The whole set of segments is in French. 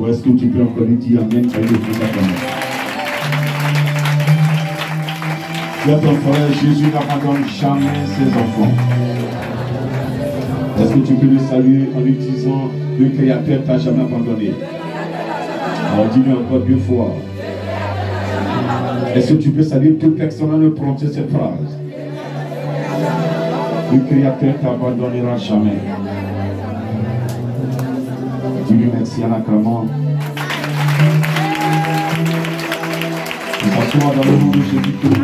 Est-ce que tu peux encore lui dire Amen? Dis à ton frère, Jésus n'abandonne jamais ses enfants. Est-ce que tu peux le saluer en lui disant, le Créateur t'a jamais abandonné? Alors dis-le encore 2 fois. Est-ce que tu peux saluer toute personne en le prononcer cette phrase? Le Créateur t'abandonnera jamais. Dis-lui merci en acclamant. Nous s'assoit dans le nom de Jésus-Christ.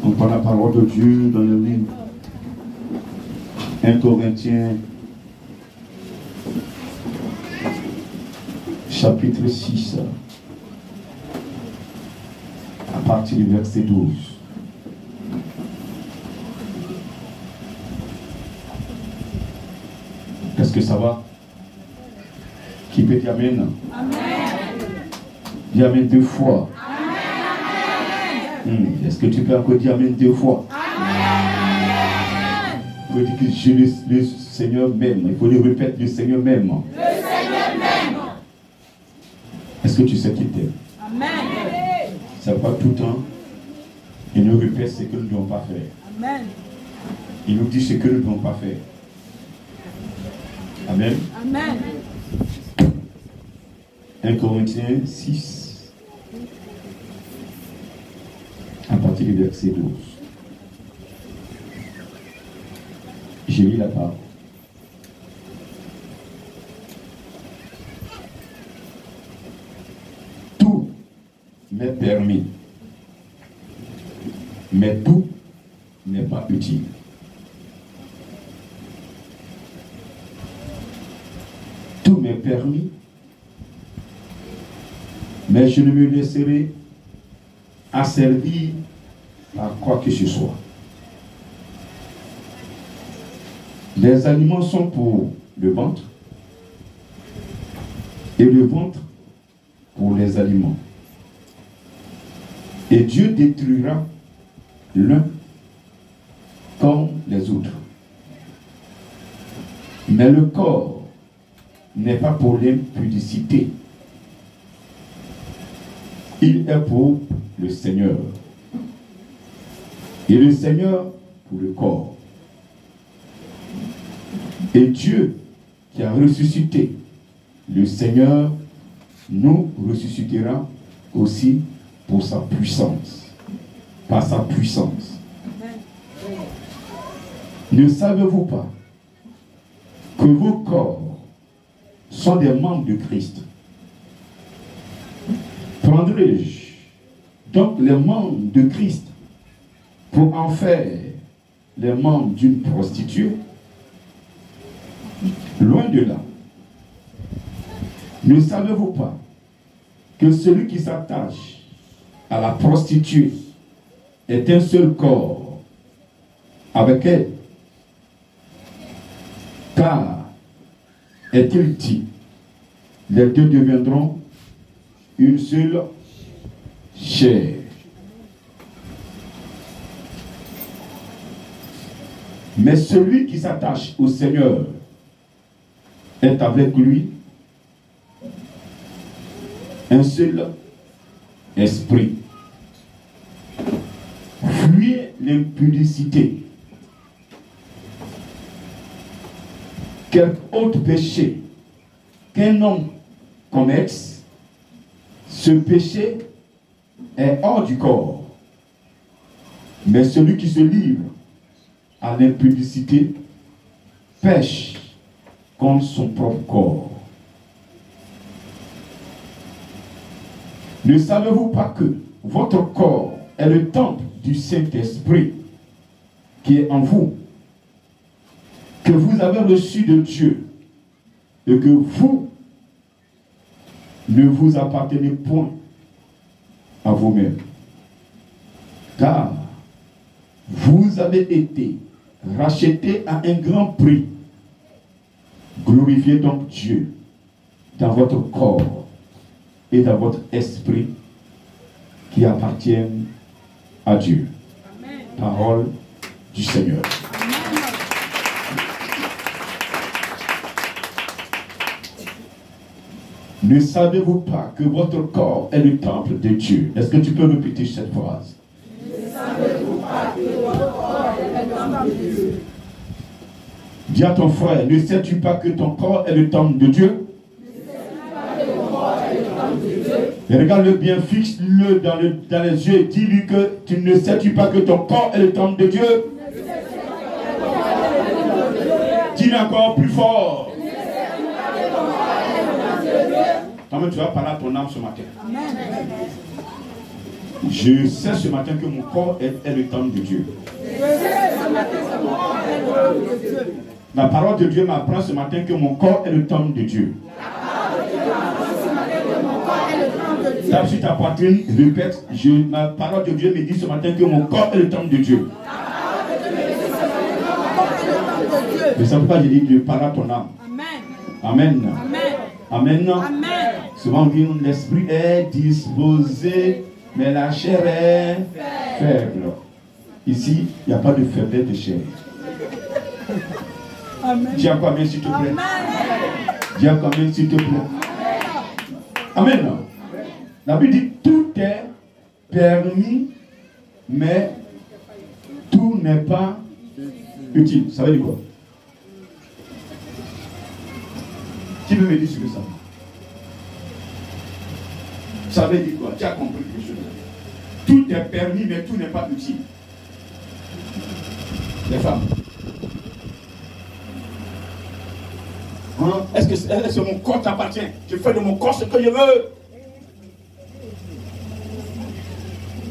On prend la parole de Dieu dans le livre 1 Corinthiens chapitre 6 à partir du verset 12. Est-ce que ça va? Qui peut dire Amen? Amen. Dis Amen 2 fois. Amen. Est-ce que tu peux encore dire Amen 2 fois? Amen. Il faut dire que le Seigneur m'aime. Il faut le répéter, le Seigneur m'aime. Le Seigneur m'aime. Est-ce que tu sais qu'il t'aime? Amen. Ça va tout le temps. Il nous répète ce que nous ne devons pas faire. Amen. Il nous dit ce que nous ne devons pas faire. Amen. Amen. 1 Corinthiens 6, à partir du verset 12. J'ai lu la parole. Tout m'est permis, mais tout n'est pas utile. Tout m'est permis, mais je ne me laisserai asservir par quoi que ce soit. Les aliments sont pour le ventre et le ventre pour les aliments. Et Dieu détruira l'un comme les autres. Mais le corps n'est pas pour l'impudicité. Il est pour le Seigneur. Et le Seigneur pour le corps. Et Dieu qui a ressuscité le Seigneur nous ressuscitera aussi pour sa puissance. Par sa puissance. Ne savez-vous pas que vos corps sont des membres de Christ? Prendrai-je donc les membres de Christ pour en faire les membres d'une prostituée? Loin de là. Ne savez-vous pas que celui qui s'attache à la prostituée est un seul corps avec elle? Car, est-il dit, les deux deviendront une seule chair. Mais celui qui s'attache au Seigneur est avec lui un seul esprit. Fuyez l'impudicité. Quel autre péché qu'un homme commette, ce péché est hors du corps. Mais celui qui se livre à l'impudicité pêche contre son propre corps. Ne savez-vous pas que votre corps est le temple du Saint-Esprit qui est en vous, que vous avez reçu de Dieu et que vous ne vous appartenez point à vous-même, car vous avez été rachetés à un grand prix. Glorifiez donc Dieu dans votre corps et dans votre esprit qui appartiennent à Dieu. Amen. Parole du Seigneur. Amen. Ne savez-vous pas que votre corps est le temple de Dieu? Est-ce que tu peux répéter cette phrase? Ne savez-vous pas que votre corps est le temple de Dieu? Dis à ton frère, ne sais-tu pas que ton corps est le temple de Dieu? Et regarde-le bien, fixe-le dans les yeux et dis-lui que tu ne sais-tu pas que ton corps est le temple de Dieu? Dis-le encore plus fort. Toi-même, tu vas parler à ton âme ce matin. Je sais ce matin que mon corps est le temple de Dieu. La parole de Dieu m'apprend ce matin que mon corps est le temple de Dieu. Tape sur ta poitrine, répète, la parole de Dieu me dit ce matin que mon corps est le temple de Dieu. Mais ça ne veut pas dire que Dieu parle à ton âme. Amen. Amen. Amen. Souvent on dit l'esprit est disposé, mais la chair est faible. Ici, il n'y a pas de faiblesse de chair. Dis à combien s'il te plaît. Dis à combien s'il te plaît. Amen. La Bible dit tout est permis, mais tout n'est pas utile. Ça veut dire quoi? Qui peut me dire ce que ça veut? Ça veut dire quoi? Tu as compris quelque chose? Tout est permis, mais tout n'est pas utile. Les femmes. Hein? Est-ce que mon corps t'appartient? Je fais de mon corps ce que je veux.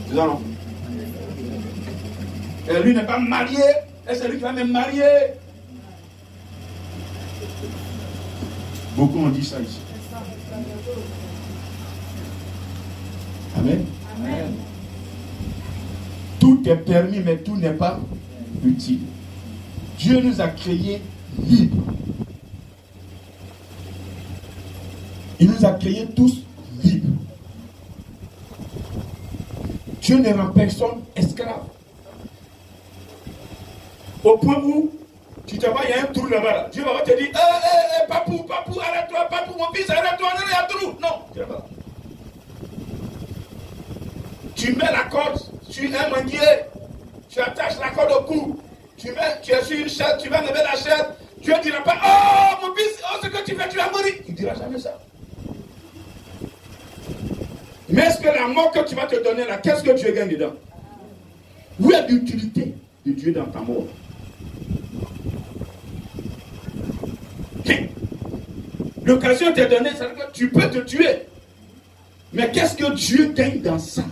C'est ça, non? Et lui n'est pas marié. Et c'est lui qui va me marier. Beaucoup ont dit ça ici. Amen. Amen. Tout est permis, mais tout n'est pas utile. Dieu nous a créés libres. Il nous a créés tous libres. Dieu ne rend personne esclave. Au point où tu te vois, il y a un trou là-bas. Dieu va te dire, papou, arrête-toi, papou, mon fils, arrête-toi, il y a un trou. Non, tu ne vas pas. Tu mets la corde sur un manguier, tu attaches la corde au cou, tu es sur une chaise, tu vas lever la chaise. Dieu ne dira pas, oh mon fils, oh ce que tu fais, tu vas mourir. Il ne dira jamais ça. Mais est-ce que la mort que tu vas te donner là, qu'est-ce que Dieu gagne dedans? Où est l'utilité de Dieu dans ta mort? L'occasion t'est donnée, c'est-à-dire que tu peux te tuer. Mais qu'est-ce que Dieu gagne dans ça?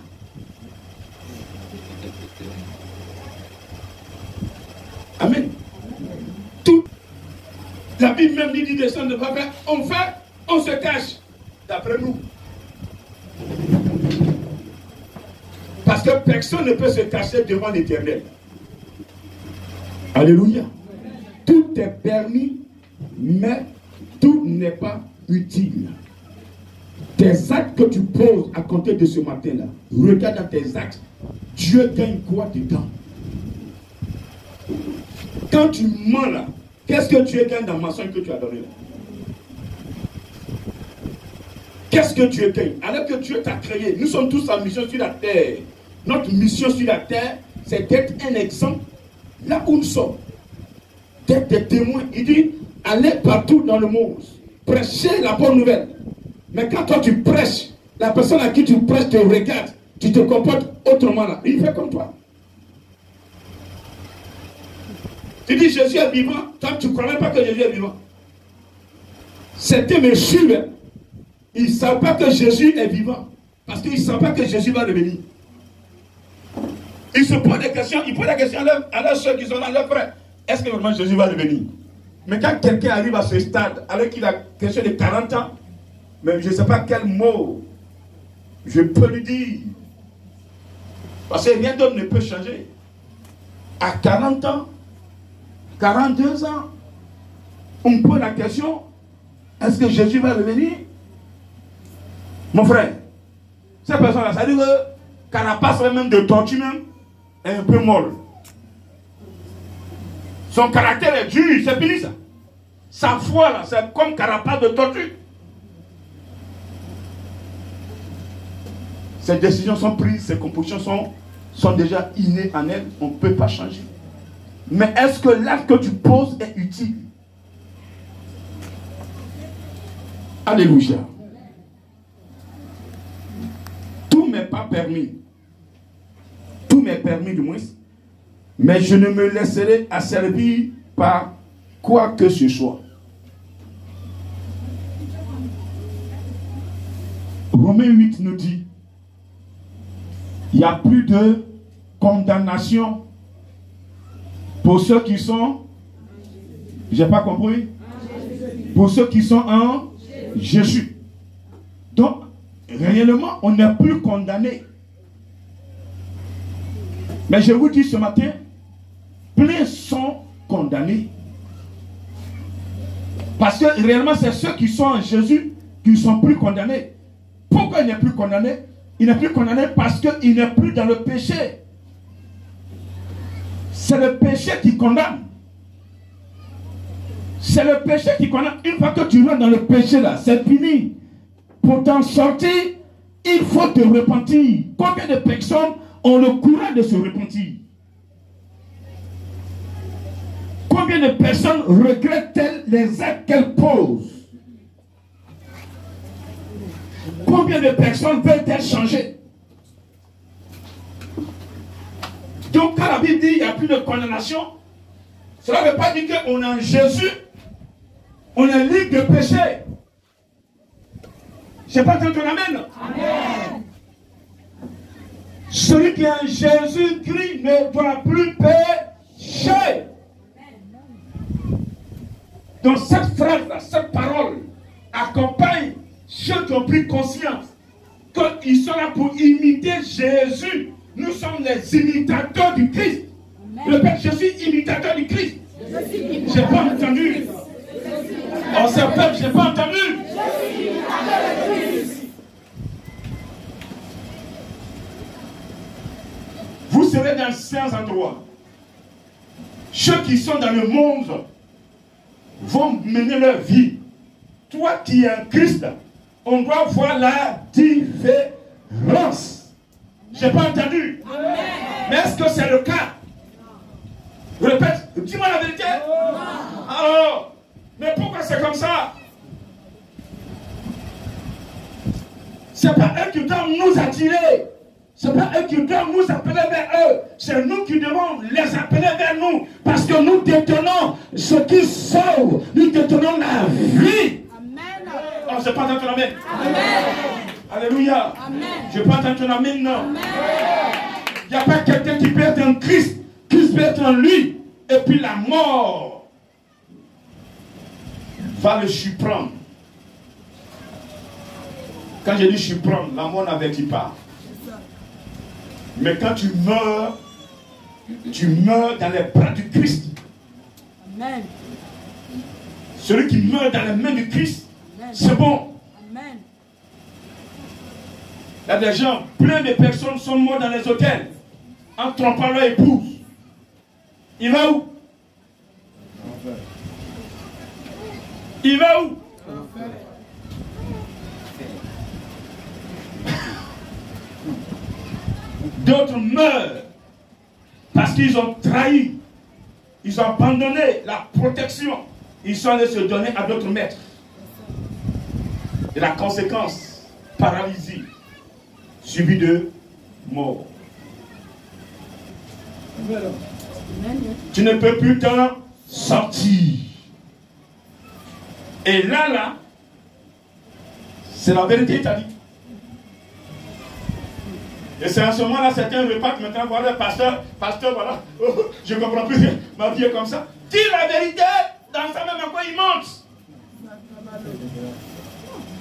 Amen. Tout. La Bible même dit des sons de papa, on fait, on se cache. d'après nous. Parce que personne ne peut se cacher devant l'Éternel. Alléluia. Tout est permis, mais tout n'est pas utile. Tes actes que tu poses à compter de ce matin-là, regarde dans tes actes, Dieu gagne quoi dedans? Quand tu mens là, qu'est-ce que Dieu gagne dans le mensonge que tu as donné là? Qu'est-ce que Dieu gagne? Alors que Dieu t'a créé, nous sommes tous en mission sur la terre. Notre mission sur la terre, c'est d'être un exemple là où nous sommes. D'être des témoins. Il dit, allez partout dans le monde, prêchez la bonne nouvelle. Mais quand toi tu prêches, la personne à qui tu prêches te regarde, tu te comportes autrement là. Il fait comme toi. Tu dis Jésus est vivant, toi tu ne crois même pas que Jésus est vivant. C'était mes chutes. Ils ne savent pas que Jésus est vivant. Parce qu'ils ne savent pas que Jésus va revenir. Ils se posent des questions, ils posent des questions à leurs soeurs qui sont là, leurs frères. Est-ce que vraiment Jésus va revenir? Mais quand quelqu'un arrive à ce stade, alors qu'il a quelque chose de 40 ans, mais je ne sais pas quel mot je peux lui dire. Parce que rien d'autre ne peut changer. À 40 ans, 42 ans, on me pose la question, est-ce que Jésus va revenir? Mon frère, cette personne-là, ça dit que carapace même de tortue même est un peu molle. Son caractère est dur, c'est fini ça. Sa foi là, c'est comme carapace de tortue. Ses décisions sont prises, ses compositions sont déjà innées en elle, on ne peut pas changer. Mais est-ce que l'acte que tu poses est utile? Alléluia. Tout m'est pas permis. Tout m'est permis du moins. Mais je ne me laisserai asservir par quoi que ce soit. Romains 8 nous dit, il n'y a plus de condamnation pour ceux qui sont, j'ai pas compris, pour ceux qui sont en Jésus. Donc, réellement, on n'est plus condamné. Mais je vous dis ce matin, plein sont condamnés. Parce que réellement, c'est ceux qui sont en Jésus qui ne sont plus condamnés. Pourquoi il n'est plus condamné? Il n'est plus condamné parce qu'il n'est plus dans le péché. C'est le péché qui condamne. C'est le péché qui condamne. Une fois que tu rentres dans le péché là, c'est fini. Pour t'en sortir, il faut te repentir. Combien de personnes ont le courage de se repentir? Combien de personnes regrettent les actes qu'elles posent? Combien de personnes veulent-elles changer? Donc quand la Bible dit qu'il n'y a plus de condamnation, cela ne veut pas dire qu'on est en Jésus, on est libre de péché. Je n'ai pas entendu ton amen. Amen. Celui qui est en Jésus-Christ ne doit plus pécher. Donc cette phrase-là, cette parole accompagne ceux qui ont pris conscience qu'ils sont là pour imiter Jésus. Nous sommes les imitateurs du Christ. Le Père, je suis imitateur du Christ. Je n'ai pas entendu. On s'appelle, je n'ai pas entendu. Je suis imitateur du Christ. Vous serez dans certains endroits. Ceux qui sont dans le monde vont mener leur vie. Toi qui es en Christ, on doit voir la différence. Je n'ai pas entendu. Amen. Mais est-ce que c'est le cas? Répète, dis-moi la vérité. Alors, mais pourquoi c'est comme ça? C'est pas eux qui doivent nous attirer. C'est pas eux qui doivent nous appeler vers eux. C'est nous qui devons les appeler vers nous. Parce que nous détenons ce qui sauve. Nous détenons la vie. Amen. Oh, je pas entendu ton amen. Amen. Alléluia. Amen. Je pas entendu ton amen, non. Amen. Il n'y a pas quelqu'un qui peut être en Christ. Christ peut être en lui. Et puis la mort va le surprendre. Quand je dis je suis prompt, la mort n'avertit pas. Mais quand tu meurs dans les bras du Christ. Amen. Celui qui meurt dans les mains du Christ, c'est bon. Amen. Il y a des gens, plein de personnes sont mortes dans les hôtels en trompant leur épouse. Il va où? Il va où? D'autres meurent parce qu'ils ont trahi, ils ont abandonné la protection, ils sont allés se donner à d'autres maîtres. Et la conséquence, paralysie, suivie de mort. Tu ne peux plus t'en sortir. Et là, c'est la vérité, il t'a dit. Et c'est en ce moment-là, certains repartent maintenant, voilà, pasteur, voilà, je ne comprends plus, ma vie est comme ça. Dis la vérité, dans sa même à quoi il monte.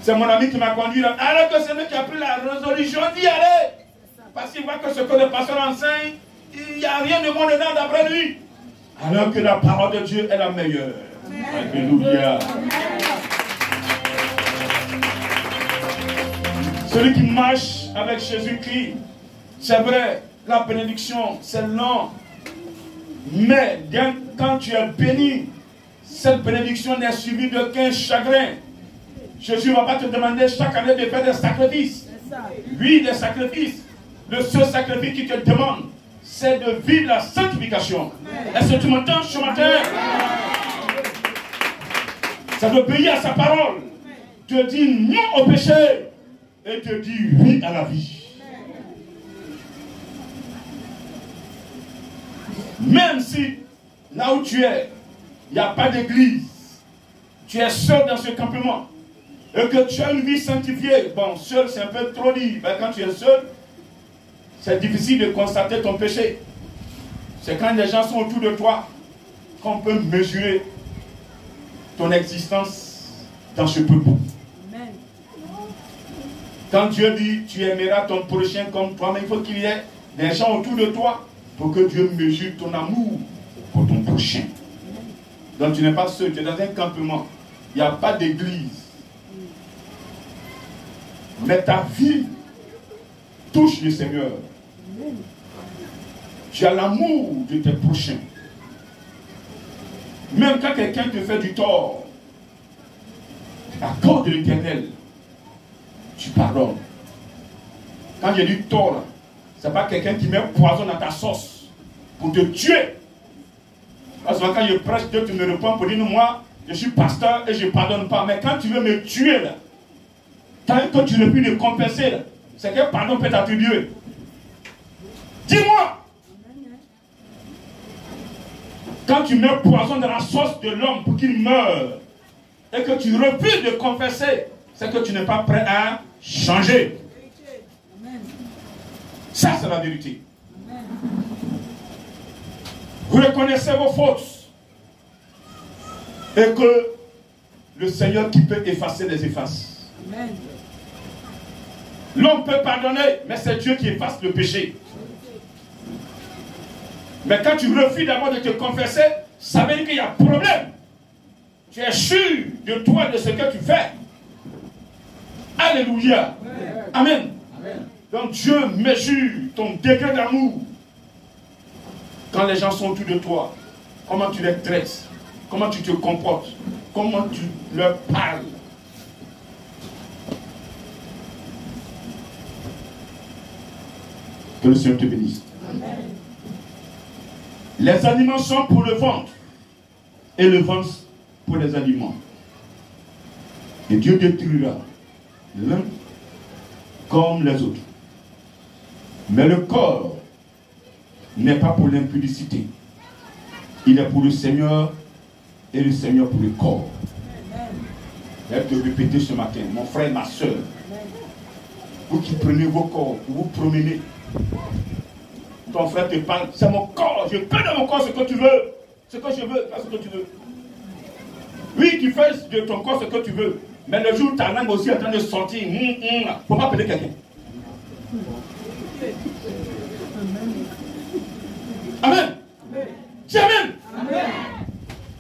C'est mon ami qui m'a conduit là. Alors que c'est lui qui a pris la résolution d'y aller. Parce qu'il voit que ce que le pasteur enseigne, il n'y a rien de bon dedans d'après lui. Alors que la parole de Dieu est la meilleure. Alléluia. Celui qui marche avec Jésus-Christ, c'est vrai, la bénédiction, c'est long. Mais quand tu es béni, cette bénédiction n'est suivie d'aucun chagrin. Jésus ne va pas te demander chaque année de faire des sacrifices. Oui, des sacrifices. Le seul sacrifice qu'il te demande, c'est de vivre la sanctification. Est-ce que tu m'entends ce matin? C'est d'obéir à sa parole. Te dire non au péché et te dire oui à la vie. Même si là où tu es, il n'y a pas d'église, tu es seul dans ce campement, et que tu as une vie sanctifiée, bon, seul c'est un peu trop dit, mais quand tu es seul, c'est difficile de constater ton péché. C'est quand les gens sont autour de toi qu'on peut mesurer ton existence dans ce peuple. Quand Dieu dit tu aimeras ton prochain comme toi, mais il faut qu'il y ait des gens autour de toi pour que Dieu mesure ton amour pour ton prochain. Donc tu n'es pas seul, tu es dans un campement. Il n'y a pas d'église. Mais ta vie touche le Seigneur. Tu as l'amour de tes prochains. Même quand quelqu'un te fait du tort, à cause de l'Éternel, tu pardonnes. Quand j'ai dit tort, ce n'est pas quelqu'un qui met poison dans ta sauce pour te tuer. Parce que quand je prêche, Dieu tu me réponds pour dire moi, je suis pasteur et je ne pardonne pas. Mais quand tu veux me tuer, là, tant que tu ne peux le compenser, c'est quel pardon peut t'attribuer? Dis-moi. Quand tu mets poison dans la sauce de l'homme pour qu'il meure et que tu refuses de confesser, c'est que tu n'es pas prêt à changer. Ça, c'est la vérité. Vous reconnaissez vos fautes et que le Seigneur qui peut effacer les efface. L'homme peut pardonner, mais c'est Dieu qui efface le péché. Mais quand tu refuses d'abord de te confesser, ça veut dire qu'il y a problème. Tu es sûr de toi, de ce que tu fais. Alléluia. Amen. Amen. Donc Dieu mesure ton degré d'amour. Quand les gens sont autour de toi, comment tu les traites, comment tu te comportes, comment tu leur parles. Que le Seigneur te bénisse. Amen. Les aliments sont pour le ventre et le ventre pour les aliments. Et Dieu détruira l'un comme les autres. Mais le corps n'est pas pour l'impudicité. Il est pour le Seigneur et le Seigneur pour le corps. Je vais te répéter ce matin, mon frère et ma soeur. Vous qui prenez vos corps, vous vous promenez. Ton frère te parle, c'est mon corps, je peux dans mon corps ce que tu veux. Ce que je veux, c'est ce que tu veux. Oui, tu fais de ton corps ce que tu veux. Mais le jour où ta langue aussi est en train de sortir, il ne faut pas appeler quelqu'un. Amen. Dis Amen.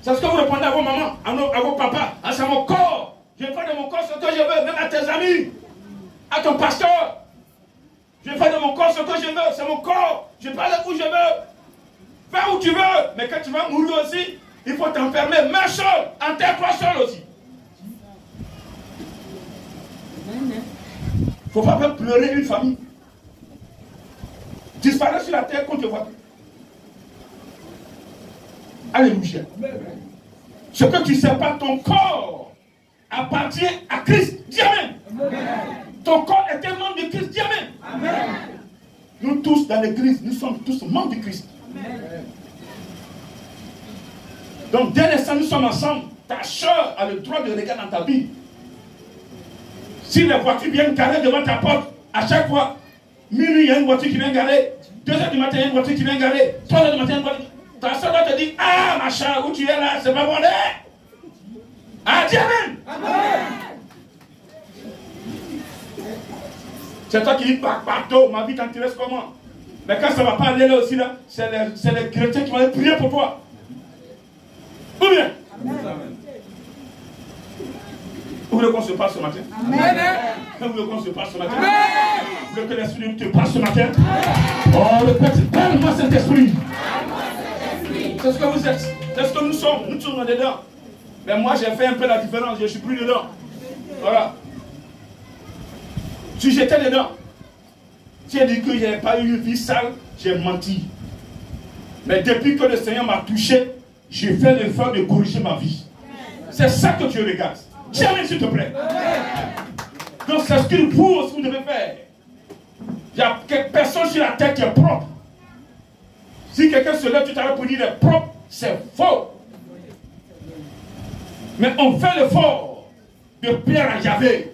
C'est ce que vous répondez à vos mamans, à vos papas. Ah, c'est mon corps. Je fais de mon corps ce que je veux, même à tes amis, à ton pasteur. Je fais de mon corps ce que je veux, c'est mon corps. Je parle où je veux. Va où tu veux. Mais quand tu vas mourir aussi, il faut t'enfermer. Mets seul, enterre-toi seul aussi. Il ne faut pas faire pleurer une famille. Disparaître sur la terre qu'on te voit. Alléluia. Ce que tu ne sais pas, ton corps appartient à Christ. Dis Amen. Ton corps est un membre de Christ. Dis Amen. Nous tous dans l'église, nous sommes tous membres de Christ. Amen. Donc dès l'instant nous sommes ensemble, ta soeur a le droit de regarder dans ta vie. Si les voitures viennent garer devant ta porte, à chaque fois, minuit, il y a une voiture qui vient garer, 2 h du matin, il y a une voiture qui vient garer, 3 h du matin, il y a une voiture. Ta soeur va te dire, ah, ma soeur, où tu es là, c'est pas bon. Ah, dis Amen. C'est toi qui dis, bateau, ma vie t'intéresse comment? Mais quand ça ne va pas aller là aussi, là, c'est les chrétiens qui vont aller prier pour toi. Ou bien? Amen. Vous voulez qu'on se parle ce matin? Amen. Vous voulez qu'on se parle ce matin? Amen. Vous voulez que l'Esprit te parle ce matin? Oh, le Père, parle-moi cet esprit. C'est ce que vous êtes. C'est ce que nous sommes. Nous sommes dedans. Mais moi, j'ai fait un peu la différence. Je ne suis plus dedans. Voilà. Si j'étais dedans, si j'ai dit que je n'avais pas eu une vie sale, j'ai menti. Mais depuis que le Seigneur m'a touché, j'ai fait l'effort de corriger ma vie. C'est ça que Dieu regarde. Dis Amen, s'il te plaît. Donc c'est ce qu'il faut, ce que vous devez faire. Il n'y a personne sur la terre qui est propre. Si quelqu'un se lève tout à l'heure pour dire qu'il est propre, c'est faux. Mais on fait l'effort de plaire à Yahvé.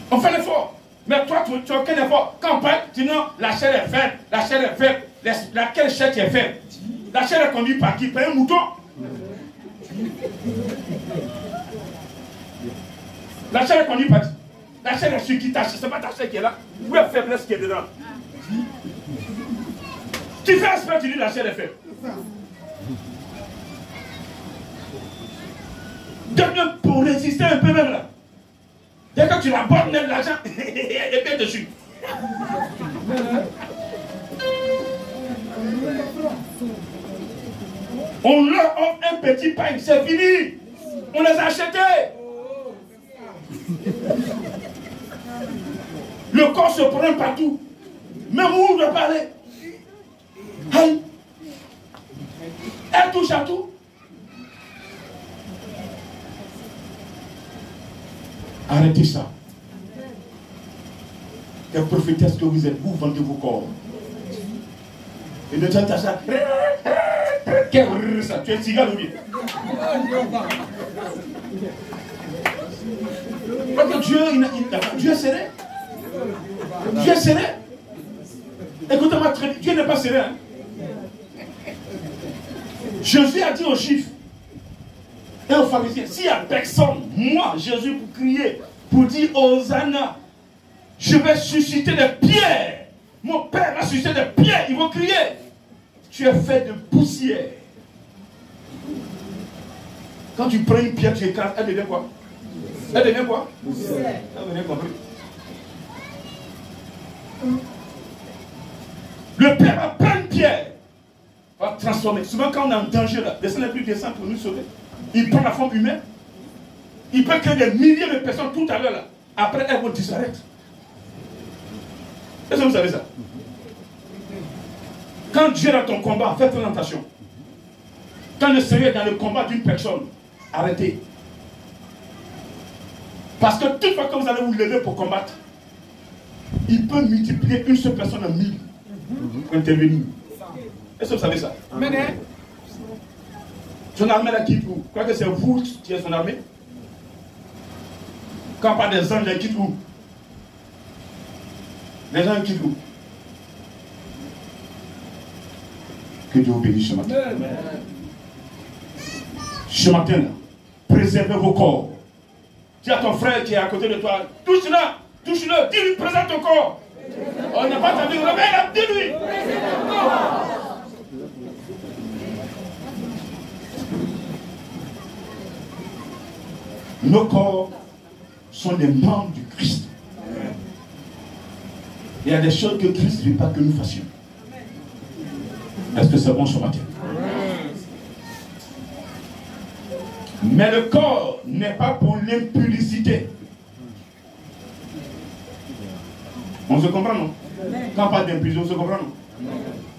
On fait l'effort. Mais toi, tu n'as aucun effort. Quand on parle, sinon la chair est faible. La chair est faible. Laquelle chair qui est faible? La chair est conduite par qui? Par un mouton. La chair est conduite par qui? La chair est sur qui? Ce n'est pas ta chair qui est là. Où est la faiblesse qui est dedans? Tu fais esprit, tu dis la chair est faible. Deviens pour résister un peu même là. Dès que tu la bonnes, l'argent, elle est bien dessus. On leur offre un petit pain, c'est fini. On les a achetés. Le corps se prend partout. Même où on doit parler. Aïe. Elle touche à tout. Arrêtez ça. Les prophétesses que vous êtes, vous vendez vos corps. Et ne t'entends ça. Qu'est-ce ça? Tu es cigare ou bien? Parce que Dieu est serré. Dieu est serré. Écoutez-moi très bien, Dieu n'est pas serré. Hein? Jésus a dit aux Juifs et aux pharisiens, s'il n'y a personne, moi, Jésus, pour crier, pour dire Hosanna, je vais susciter des pierres. Mon Père va susciter des pierres. Ils vont crier. Tu es fait de poussière. Quand tu prends une pierre, tu écrases, elle devient quoi? Elle devient quoi? Poussière. Elle devient compris. Le Père va prendre une pierre, va transformer. Souvent, quand on est en danger, là, le Seigneur plus descend pour nous sauver. Il prend la forme humaine. Il peut créer des milliers de personnes tout à l'heure là. Après, elles vont disparaître. Est-ce que vous savez ça? Quand Dieu est dans ton combat, faites attention. Quand le Seigneur est dans le combat d'une personne, arrêtez. Parce que toute fois que vous allez vous lever pour combattre, il peut multiplier une seule personne en 1000 pour intervenir. Est-ce que vous savez ça? Amen. Son armée la quitte où? Vous croyez que c'est vous qui êtes son armée? Quand on parle des anges, ils quittent où? Les gens quittent où? Que Dieu vous bénisse ce matin. Ce matin-là, préservez vos corps. Dis à ton frère qui est à côté de toi, touche-le, dis-lui, présente ton corps. On n'a pas entendu, réveille-le, dis-lui. Nos corps sont des membres du Christ. Il y a des choses que Christ ne veut pas que nous fassions. Est-ce que c'est bon ce matin? Mais le corps n'est pas pour l'impudicité. On se comprend, non? Quand on parle d'impudicité, on se comprend, non?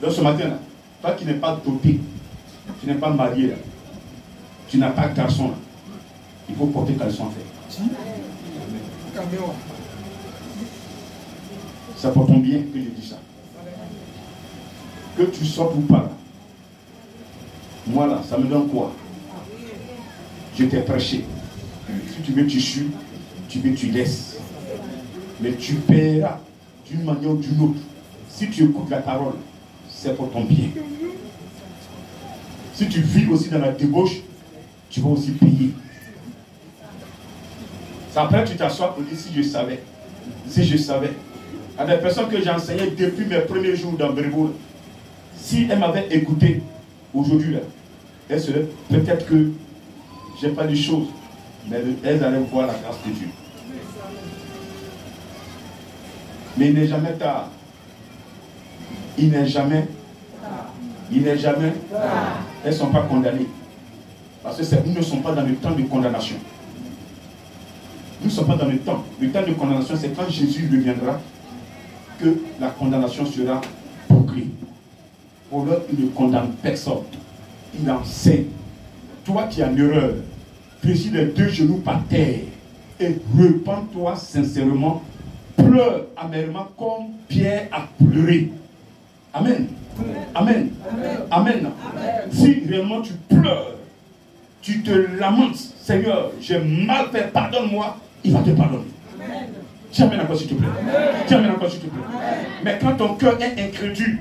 Donc ce matin, là, toi qui n'es pas dopé, tu n'es pas marié, là, tu n'as pas de garçon, là, il faut porter caleçon en fait. C'est pour ton bien que je dis ça. Que tu sortes ou pas. Moi là, ça me donne quoi? Je t'ai prêché. Si tu veux, tu suis. Tu veux, tu laisses. Mais tu paieras d'une manière ou d'une autre. Si tu écoutes la parole, c'est pour ton bien. Si tu vis aussi dans la débauche, tu vas aussi payer. Après, tu t'assois pour dire si je savais. Si je savais. À des personnes que j'ai enseignées depuis mes premiers jours dans Brévoul, si elles m'avaient écouté aujourd'hui, là, elles seraient peut-être que j'ai pas dit choses, mais elles allaient voir la grâce de Dieu. Mais il n'est jamais tard. Il n'est jamais tard. Il n'est jamais tard. Elles ne sont pas condamnées. Parce que nous ne sommes pas dans le temps de condamnation. Nous ne sommes pas dans le temps. Le temps de condamnation, c'est quand Jésus reviendra que la condamnation sera bouclée. Pour l'heure, il ne condamne personne. Il enseigne. Toi qui es en erreur, fléchis les deux genoux par terre et repens-toi sincèrement. Pleure amèrement comme Pierre a pleuré. Amen. Amen. Amen. Amen. Amen. Si réellement tu pleures, tu te lamentes, Seigneur, j'ai mal fait, pardonne-moi, il va te pardonner. Amen. Dis amen encore s'il te plaît. Dis amen encore s'il te plaît. Amen. Mais quand ton cœur est incrédule,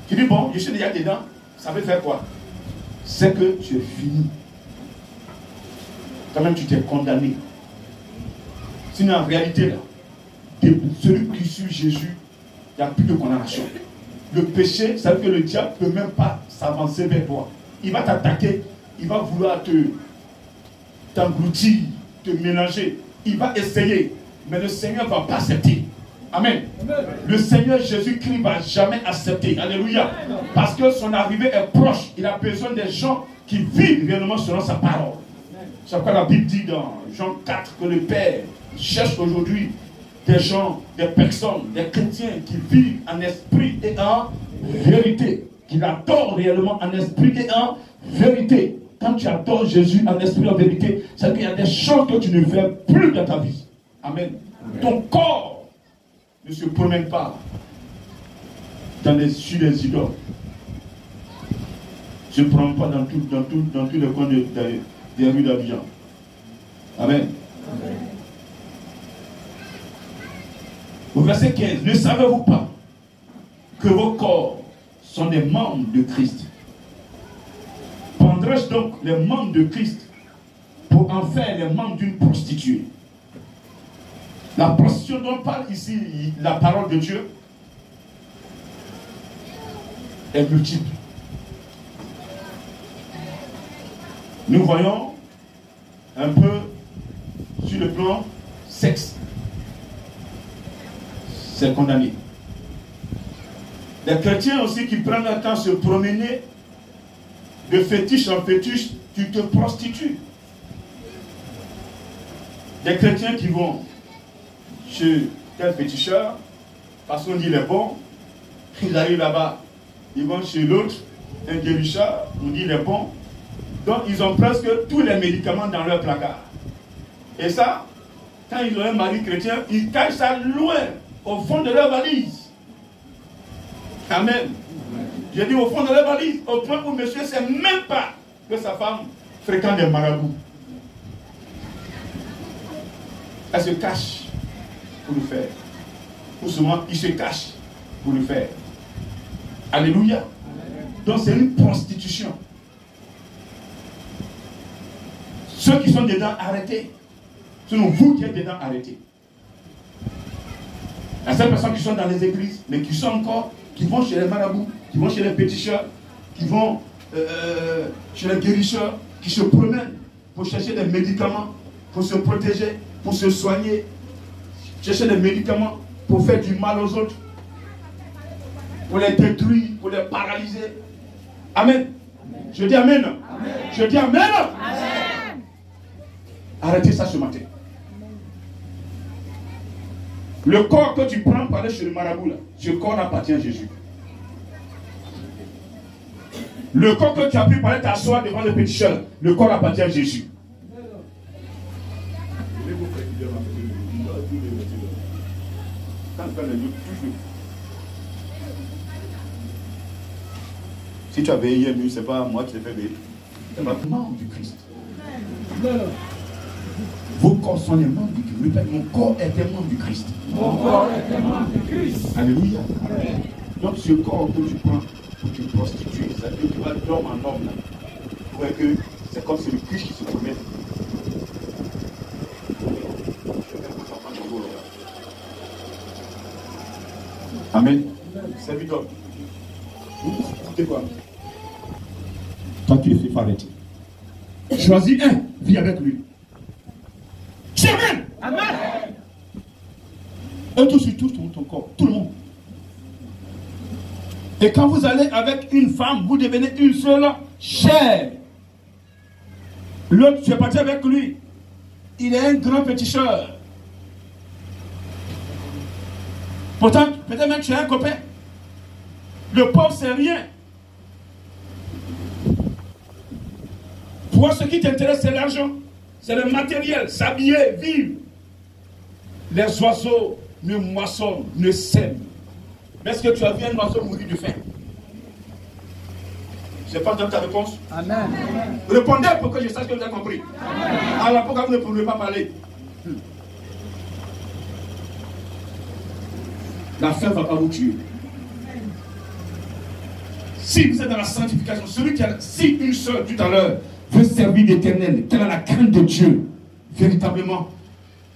tu dis bon, je suis déjà dedans, ça veut faire quoi? C'est que tu es fini. Quand même tu t'es condamné. Sinon en réalité là, celui qui suit Jésus, il n'y a plus de condamnation. Le péché, ça veut dire que le diable ne peut même pas s'avancer vers toi. Il va t'attaquer, il va vouloir t'engloutir, te mélanger. Il va essayer, mais le Seigneur ne va pas accepter. Amen. Amen. Le Seigneur Jésus-Christ ne va jamais accepter. Alléluia. Parce que son arrivée est proche. Il a besoin des gens qui vivent réellement selon sa parole. C'est pourquoi la Bible dit dans Jean 4 que le Père cherche aujourd'hui des gens, des personnes, des chrétiens qui vivent en esprit et en vérité. Qui l'adorent réellement en esprit et en vérité. Quand tu adores Jésus en esprit et en vérité, c'est qu'il y a des choses que tu ne fais plus dans ta vie. Amen. Amen. Ton corps ne se promène pas sur les idoles. Je ne prends pas dans tous les coins des rues d'Abidjan. Amen. Amen. Au verset 15, ne savez-vous pas que vos corps sont des membres de Christ? Prendrai-je donc les membres de Christ pour en faire les membres d'une prostituée? La prostitution dont parle ici la parole de Dieu est multiple. Nous voyons un peu sur le plan sexe. C'est condamné. Les chrétiens aussi qui prennent le temps de se promener de fétiche en fétiche, tu te prostitues. Des chrétiens qui vont chez tel féticheur, parce qu'on dit il est bon, ils arrivent là-bas, ils vont chez l'autre, un guérisseur, on dit il est bon. Donc ils ont presque tous les médicaments dans leur placard. Et ça, quand ils ont un mari chrétien, ils cachent ça loin, au fond de leur valise. Amen. J'ai dit au fond de leur valise, au point où monsieur ne sait même pas que sa femme fréquente des marabouts. Elle se cache pour le faire. Ou souvent, il se cache pour le faire. Alléluia. Donc c'est une prostitution. Ceux qui sont dedans, arrêtez. Sinon, vous qui êtes dedans, arrêtez. Il y a certaines personnes qui sont dans les églises, mais qui sont encore, qui vont chez les marabouts, qui vont chez les péticheurs, qui vont chez les guérisseurs, qui se promènent pour chercher des médicaments, pour se protéger, pour se soigner, chercher des médicaments pour faire du mal aux autres, pour les détruire, pour les paralyser. Amen. Je dis amen. Amen. Je dis amen. Amen. Arrêtez ça ce matin. Le corps que tu prends pour aller chez le marabout, là, ce corps appartient à Jésus. Le corps que tu as pris pour aller t'asseoir devant le péticheur, le corps appartient à Jésus. Si tu as veillé mieux, ce n'est pas moi qui l'ai fait veiller. C'est pas le membre du Christ. Vos corps sont les membres du Christ. Répète, mon corps est un membre du Christ. Mon corps est un membre du Christ. Alléluia. Amen. Donc ce corps que tu prends pour te prostituer, ça veut dire que tu vas d'homme en homme. Pour que c'est comme si le Christ qui se promène. Amen. Serviteur. Écoutez quoi? Toi qui le fais, faut arrêter. Choisis un, vis avec lui. Amen. Amen. Et tout sur tout ton corps, tout le monde. Et quand vous allez avec une femme, vous devenez une seule chair. L'autre, tu es parti avec lui. Il est un grand péticheur. Pourtant, peut-être même tu es un copain. Le pauvre, c'est rien. Toi, ce qui t'intéresse, c'est l'argent. C'est le matériel, s'habiller, vivre. Les oiseaux ne moissonnent, ne sèment. Mais est-ce que tu as vu un oiseau mourir de faim? Je n'ai pas donné ta réponse. Amen. Répondez pour que je sache que vous avez compris. Amen. Alors pourquoi vous ne pouvez pas parler? La faim ne va pas vous tuer. Si vous êtes dans la sanctification, celui qui a, si une sœur tout à l'heure veut servir l'Éternel, qu'elle a la crainte de Dieu, véritablement,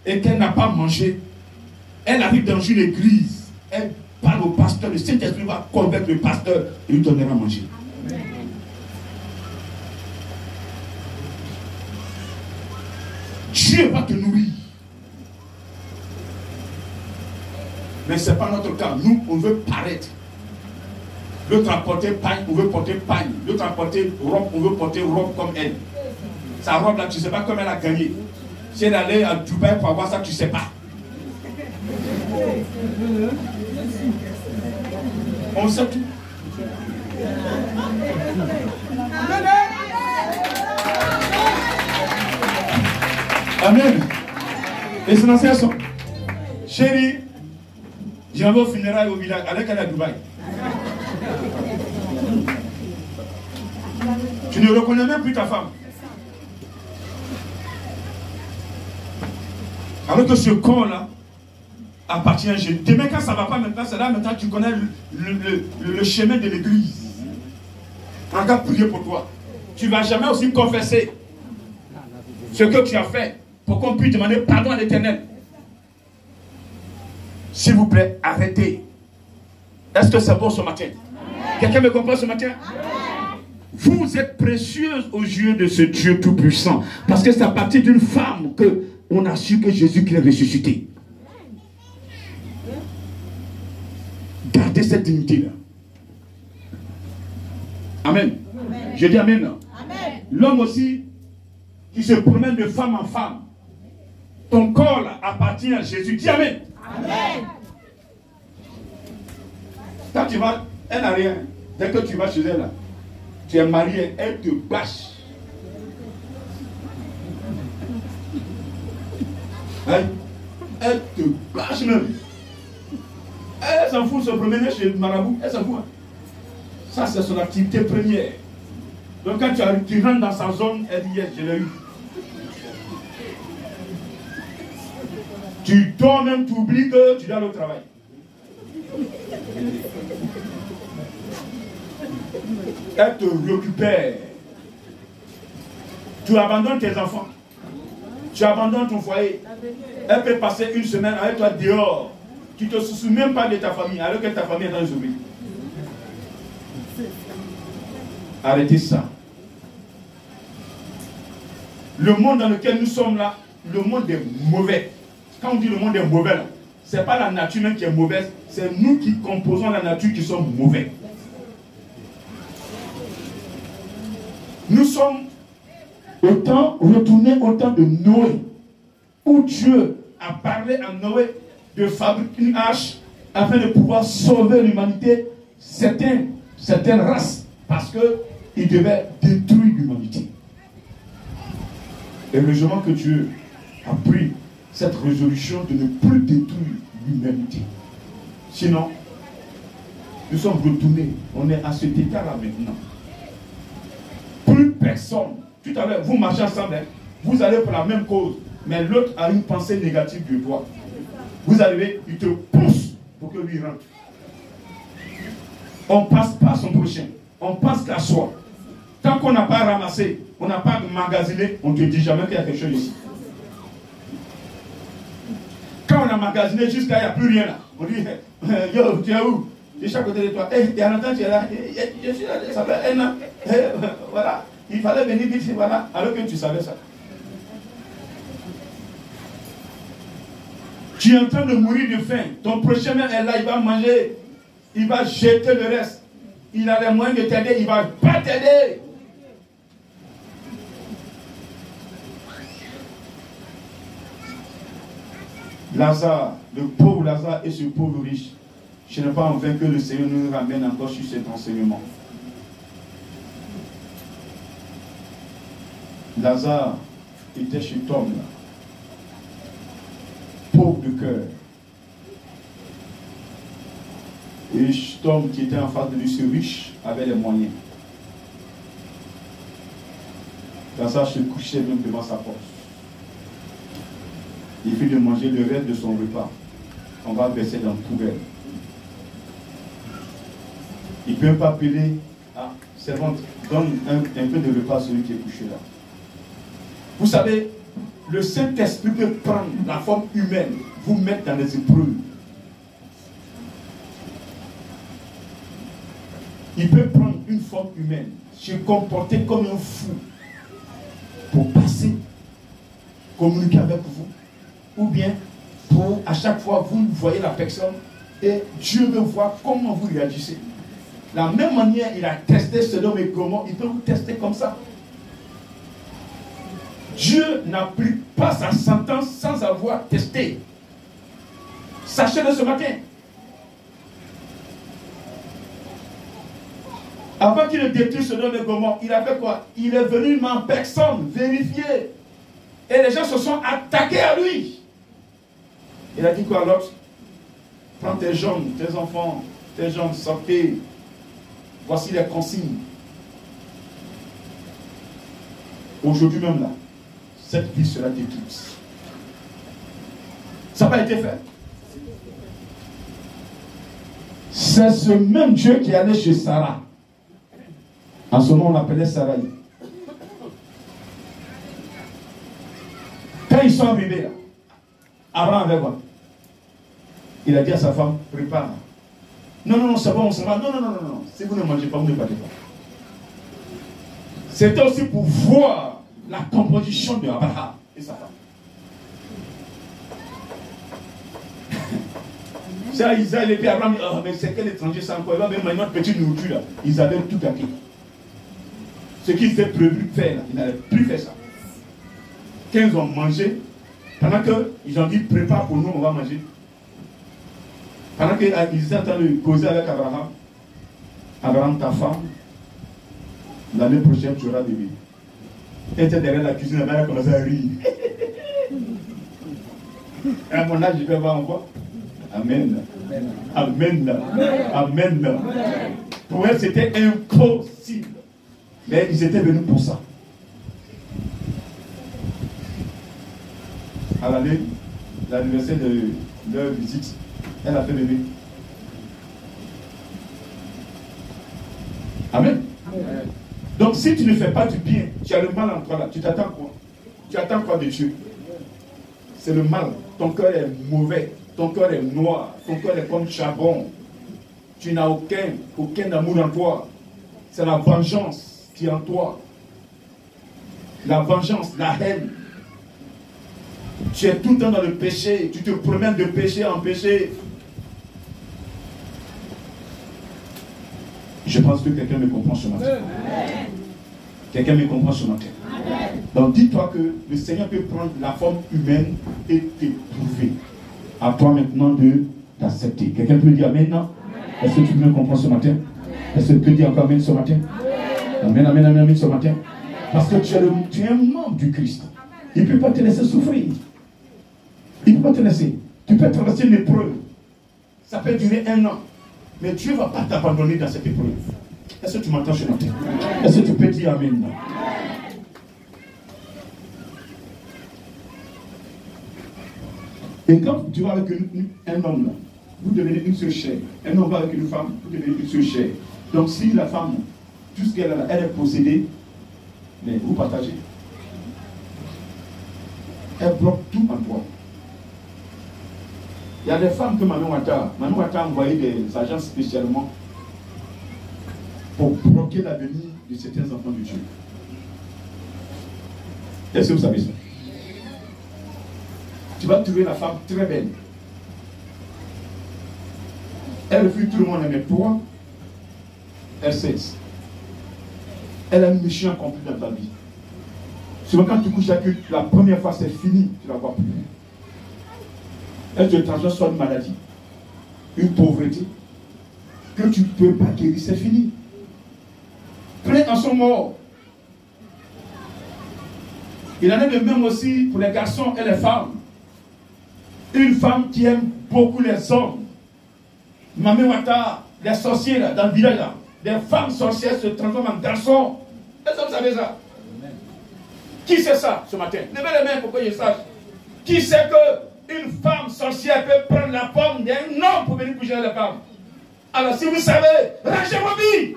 et qu'elle n'a pas mangé, elle arrive dans une église, elle parle au pasteur, le Saint-Esprit va convaincre le pasteur et lui donnera à manger. Amen. Dieu va te nourrir. Mais ce n'est pas notre cas. Nous, on veut paraître. L'autre a porté pagne, on veut porter pagne. L'autre a porté robe, on veut porter robe comme elle. Sa robe là, tu ne sais pas comment elle a gagné. Si elle allait à Dubaï pour avoir ça, tu ne sais pas. On sait tout. Amen. Et c'est l'ancien son. Chérie, j'en vais au funérailles au village. Allez qu'elle est à Dubaï. Tu ne reconnais même plus ta femme. Alors que ce corps-là appartient à Jésus. Demain, quand ça ne va pas maintenant, c'est là maintenant tu connais le chemin de l'église. On va prier pour toi. Tu ne vas jamais aussi confesser ce que tu as fait pour qu'on puisse demander pardon à l'Éternel. S'il vous plaît, arrêtez. Est-ce que c'est bon ce matin? Quelqu'un me comprend ce matin? Vous êtes précieuse aux yeux de ce Dieu tout-puissant. Parce que c'est à partir d'une femme qu'on a su que Jésus-Christ est ressuscité. Gardez cette dignité-là. Amen. Amen. Je dis amen. L'homme aussi qui se promène de femme en femme. Ton corps là, appartient à Jésus. Dis amen. Amen. Quand tu vas, elle n'a rien. Dès que tu vas chez elle là, tu es marié, elle te bâche. Hein? Elle te bâche même. Elle s'en fout de se promener chez le marabout. Elle s'en fout. Ça, c'est son activité première. Donc quand tu rentres dans sa zone, elle dit yes, je l'ai eu. Tu dors même, tu oublies que tu dois aller au travail. Elle te récupère. Tu abandonnes tes enfants. Tu abandonnes ton foyer. Elle peut passer une semaine avec toi dehors. Tu ne te soucies même pas de ta famille, alors que ta famille est dans le souffrir. Arrêtez ça. Le monde dans lequel nous sommes là, le monde est mauvais. Quand on dit le monde est mauvais, ce n'est pas la nature même qui est mauvaise, c'est nous qui composons la nature qui sommes mauvais. Nous sommes retournés au temps de Noé, où Dieu a parlé à Noé de fabriquer une arche afin de pouvoir sauver l'humanité, certaines races, parce qu'il devait détruire l'humanité. Et heureusement que Dieu a pris cette résolution de ne plus détruire l'humanité. Sinon, nous sommes retournés, on est à cet état-là maintenant. Plus personne. Tout à l'heure, vous marchez ensemble, hein, vous allez pour la même cause, mais l'autre a une pensée négative de toi. Vous arrivez, il te pousse pour que lui rentre. On ne passe pas à son prochain, on passe qu'à soi. Tant qu'on n'a pas ramassé, on n'a pas magasiné, on ne te dit jamais qu'il y a quelque chose ici. Quand on a magasiné jusqu'à il n'y a plus rien là, on dit, yo, tu es où? Je suis à côté de toi. Il y a longtemps tu es là. Je suis là, ça fait 1 an. Voilà. Il fallait venir ici, voilà, alors que tu savais ça. Tu es en train de mourir de faim. Ton prochain même est là, il va manger. Il va jeter le reste. Il a les moyens de t'aider, il ne va pas t'aider. Lazare, le pauvre Lazare et ce pauvre riche. Je n'ai pas en vain que le Seigneur nous ramène encore sur cet enseignement. Lazare était chez Tom, là. Pauvre de cœur. Et Tom qui était en face de lui, ce riche, avait les moyens. Lazare se couchait même devant sa porte. Il fit de manger le reste de son repas. On va verser dans la poubelle. Il ne peut pas appeler, ah, servante, donne un peu de repas à celui qui est couché là. Vous savez, le Saint-Esprit peut prendre la forme humaine, vous mettre dans les épreuves. Il peut prendre une forme humaine, se comporter comme un fou, pour passer, communiquer avec vous, ou bien pour à chaque fois vous voyez la personne et Dieu veut voir comment vous réagissez. De la même manière, il a testé Sodome et Gomorrhe, il peut vous tester comme ça. Dieu n'applique pas sa sentence sans avoir testé. Sachez-le ce matin. Avant qu'il ne détruise Sodome et Gomorrhe, il a fait quoi? Il est venu en personne vérifier. Et les gens se sont attaqués à lui. Il a dit quoi à l'autre? Prends tes jeunes, tes enfants, tes jeunes, sortez. Voici les consignes. Aujourd'hui même là, cette vie sera détruite. Ça n'a pas été fait. C'est ce même Dieu qui allait chez Sarah. En ce moment, on l'appelait Sarah. Quand ils sont arrivés là, Abraham avait quoi? Il a dit à sa femme, prépare. Non, non, non, c'est bon, on s'en va. Non, non, non, non, non. Si vous ne mangez pas, vous ne partez pas. C'était aussi pour voir la composition de Abraham et sa femme. Ça, Isaac et puis Abraham, oh, mais c'est quel étranger ça encore? Il va même notre petite nourriture là. Ils avaient tout acquis. Ce qu'ils étaient prévu de faire là, ils n'avaient plus fait ça. Quand ils ont mangé, pendant qu'ils ont dit prépare pour nous, on va manger. Pendant qu'ils étaient en train de causer avec Abraham, Abraham, ta femme, l'année prochaine, tu auras des bébés. Elle était derrière la cuisine, elle a commencé à rire. À mon âge, je vais voir encore. Amen. Amen. Amen. Pour elle, c'était impossible. Mais ils étaient venus pour ça. À l'année, l'anniversaire de leur visite, elle a fait bébé. Amen. Donc si tu ne fais pas du bien, tu as le mal en toi là, tu t'attends quoi? Tu attends quoi de Dieu? C'est le mal. Ton cœur est mauvais, ton cœur est noir, ton cœur est comme charbon. Tu n'as aucun amour en toi. C'est la vengeance qui est en toi. La vengeance, la haine. Tu es tout le temps dans le péché, tu te promènes de péché en péché. Je pense que quelqu'un me comprend ce matin. Quelqu'un me comprend ce matin. Donc dis-toi que le Seigneur peut prendre la forme humaine et t'éprouver. À toi maintenant de t'accepter. Quelqu'un peut dire Amen, non? Est-ce que tu me comprends ce matin? Est-ce que tu peux dire encore Amen ce matin? Amen, Amen, Amen, Amen ce matin. Parce que tu es un membre du Christ. Il ne peut pas te laisser souffrir. Il ne peut pas te laisser. Tu peux traverser une épreuve. Ça peut durer 1 an. Mais Dieu ne va pas t'abandonner dans cette épreuve. Est-ce que tu m'entends ce matin? Est-ce que tu peux dire Amen? Et quand tu vas avec un homme, là, vous devenez une seule chair. Un homme va avec une femme, vous devenez une seule chair. Donc si la femme, tout ce qu'elle a, elle est possédée, mais vous partagez. Elle bloque tout en toi. Il y a des femmes que Maman Ouattara a envoyé des agents spécialement pour bloquer l'avenir de certains enfants de Dieu. Est-ce que vous savez ça? Tu vas trouver la femme très belle. Elle refuse tout le monde, mais toi, elle cesse. Elle a une mission accomplie dans ta vie. Souvent quand tu couches avec elle, la première fois c'est fini, tu ne la vois plus. Elle te transforme soit une maladie, une pauvreté, que tu ne peux pas guérir, c'est fini. Plein en sont morts. Il en est de même aussi pour les garçons et les femmes. Une femme qui aime beaucoup les hommes. Maman Ouattara, les sorciers là, dans le village là, des femmes sorcières se transforment en garçons. Est-ce que vous savez ça? Qui sait ça ce matin? Levez les mains pour que je sache. Qui sait qu'une femme sorcière peut prendre la forme d'un homme pour venir coucher avec la femme? Alors si vous savez, rangez vos vies.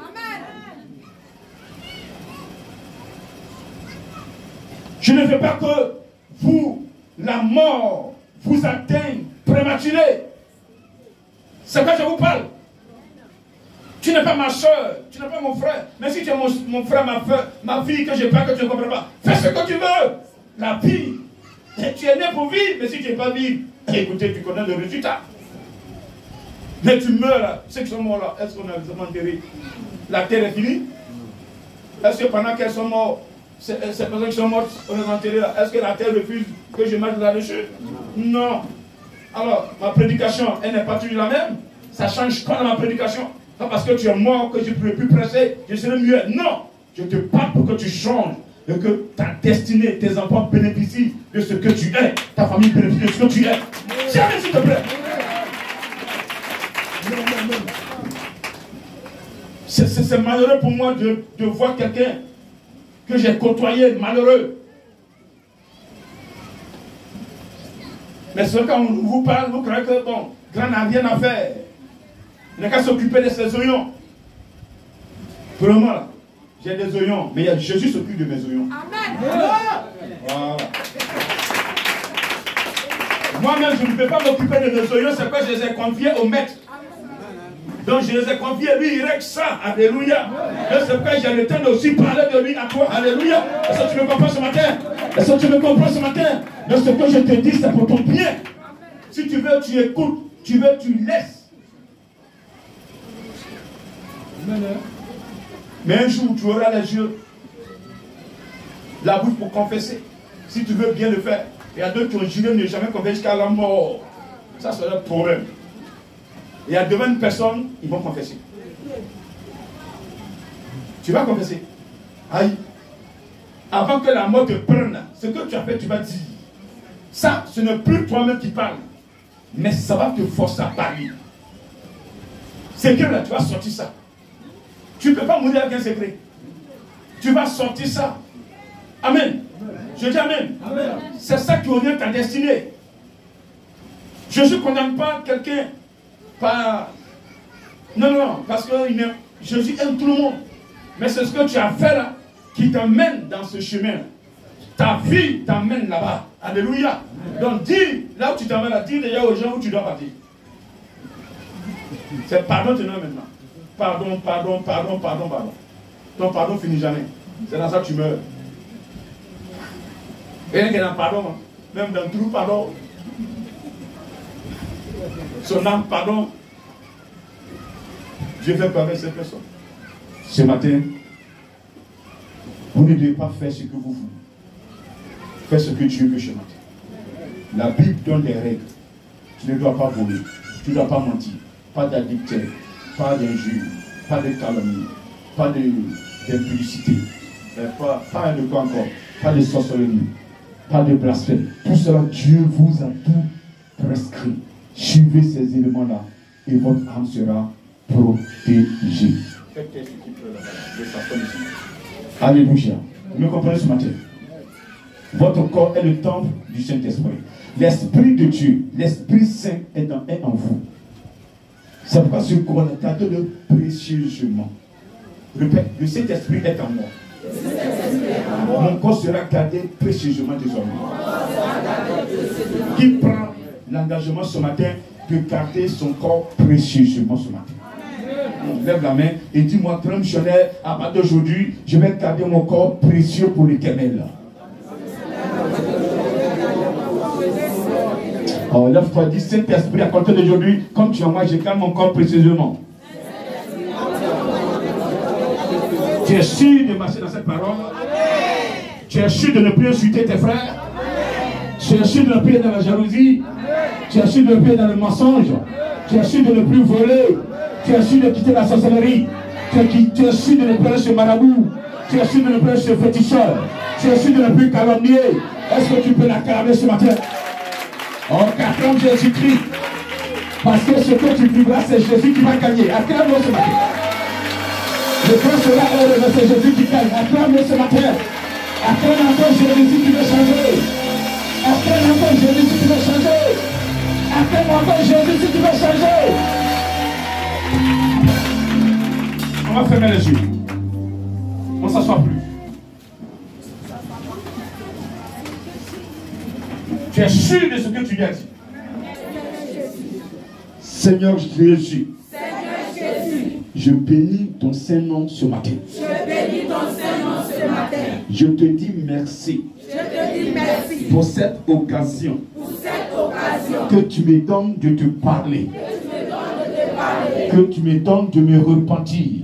Je ne veux pas que vous, la mort, vous atteigne prématuré. C'est quoi je vous parle? Tu n'es pas ma soeur, tu n'es pas mon frère. Mais si tu es mon frère, ma fille, que je parle, que tu ne comprends pas, fais ce que tu veux. La vie, tu es né pour vivre, mais si tu n'es pas vivre, écoutez, tu connais le résultat. Mais tu meurs là, ceux qui sont morts là, est-ce qu'on a vraiment enterré? La terre est finie? Est-ce que pendant qu'elles sont mortes, ces personnes qui sont mortes, on les a enterrées là, est-ce que la terre refuse que je marche là-dessus? Non. Alors, ma prédication, elle n'est pas toujours la même. Ça change pas dans ma prédication. Pas parce que tu es mort que je ne pourrai plus prêcher, je serai mieux. Non. Je te parle pour que tu changes. Et que ta destinée, tes enfants bénéficient de ce que tu es. Ta famille bénéficie de ce que tu es. Jamais, s'il te plaît. C'est malheureux pour moi de voir quelqu'un que j'ai côtoyé, malheureux. Mais ce quand on vous parle, vous croyez que bon, grand n'a rien à faire. Il n'a qu'à s'occuper de ses oignons. Vraiment là, j'ai des oignons, mais Jésus s'occupe de mes oignons. Amen. Voilà. Moi-même, je ne peux pas m'occuper de mes oignons, c'est que je les ai confiés au maître. Donc je les ai confiés, lui, il règle ça. Alléluia. Et c'est pourquoi j'ai le temps de aussi parler de lui à toi. Alléluia. Est-ce que tu me comprends ce matin? Est-ce que tu me comprends ce matin? Donc ce que je te dis, c'est pour ton bien. Si tu veux, tu écoutes. Tu veux, tu laisses. Mais un jour, tu auras les yeux, la bouche pour confesser. Si tu veux bien le faire. Il y a d'autres qui ont juré de ne jamais confesser jusqu'à la mort. Ça, c'est le problème. Il y a devant une personne, ils vont confesser. Tu vas confesser. Aïe. Avant que la mort te prenne, ce que tu as fait, tu vas dire. Ça, ce n'est plus toi-même qui parles. Mais ça va te forcer à parler. C'est que là, tu vas sortir ça. Tu ne peux pas mourir avec un secret. Tu vas sortir ça. Amen. Je dis Amen. C'est ça qui oriente ta destinée. Jésus ne condamne pas quelqu'un par... Non, parce que Jésus aime tout le monde. Mais c'est ce que tu as fait là qui t'emmène dans ce chemin. Ta vie t'emmène là-bas. Alléluia. Donc dis, là où tu t'emmènes là, dis déjà aux gens où tu dois partir. C'est pardon maintenant. Pardon. Ton pardon finit jamais. C'est dans ça que tu meurs. Rien qui est dans le pardon, hein. Même dans tout pardon. Son âme, pardon. Je vais parler à cette personne. Ce matin, vous ne devez pas faire ce que vous voulez. Faites ce que Dieu veut ce matin. La Bible donne les règles. Tu ne dois pas voler. Tu ne dois pas mentir. Pas d'addiction. Pas d'injure. Pas de calomnie. Pas d'impudicité. Pas de quoi encore. Pas de sorcellerie. Pas de blasphème. Tout cela, Dieu vous a tout prescrit. Suivez ces éléments-là et votre âme sera protégée. Faites ce qui peut de sa femme ici. Alléluia. Vous me comprenez ce matin? Votre corps est le temple du Saint-Esprit. L'Esprit de Dieu, l'Esprit Saint est en vous. C'est pourquoi ce corps est gardé précieusement. Répète, le Saint-Esprit est en moi. Mon corps sera gardé précieusement désormais. Qui prend l'engagement ce matin de garder son corps précieusement ce matin? Lève la main et dis-moi, grand missionnaire, à partir d'aujourd'hui, je vais garder mon corps précieux pour l'Éternel. Oh, lève-toi, dis Saint-Esprit, à compter d'aujourd'hui, comme tu es en moi, je garde mon corps précieusement. Tu es sûr de marcher dans cette parole? Tu es sûr de ne plus insulter tes frères? Tu es sûr de ne plus être dans la jalousie? Tu es sûr de ne plus être dans le mensonge? Tu es sûr de ne plus voler? Tu es sûr de quitter la sorcellerie? Tu es sûr de ne plus aller chez marabout? Tu es sûr de ne plus aller chez féticheur? Tu es sûr de ne plus calomnier? Est-ce que tu peux l'acclamer ce matin? Oh, acclame Jésus-Christ. Parce que ce que tu vivras, c'est Jésus qui va gagner. Acclame-le ce matin. Le temps sera heureux, mais c'est Jésus qui gagne. Acclame-le ce matin. Acclame encore Jésus qui veut changer. Acclame encore Jésus qui veut changer. Acclame encore Jésus qui veut changer. On va fermer les yeux. On ne s'assoit plus. Tu es sûr de ce que tu viens de dire. Seigneur Jésus. Je bénis ton Saint-Nom ce matin. Je te dis merci. Pour cette occasion. Que tu me donnes de te parler. Que tu me donnes de me repentir.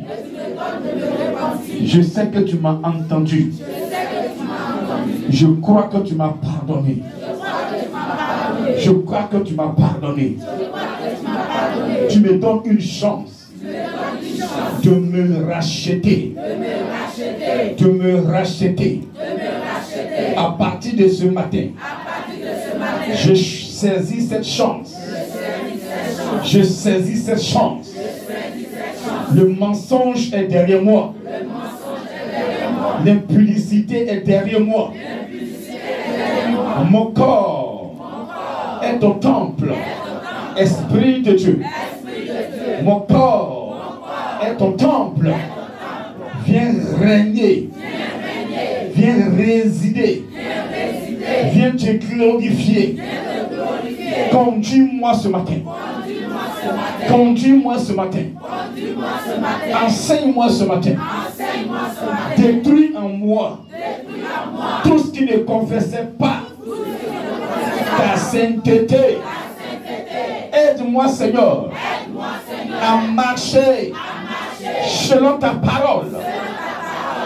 Je sais que tu m'as entendu. Je crois que tu m'as pardonné. Je crois que tu m'as pardonné. Tu me donnes une chance de me racheter. De me racheter. À partir de ce matin, je saisis cette chance. Je saisis cette chance. Le mensonge est derrière moi. L'impudicité est derrière moi. Mon corps est ton temple. Esprit de Dieu. Mon corps est ton temple. Viens régner. Viens résider. Viens te glorifier. Conduis-moi ce matin. Conduis-moi ce matin. Enseigne-moi ce matin. Détruis en moi tout ce qui ne confessait pas ta sainteté. Aide-moi, Seigneur, à marcher selon ta parole.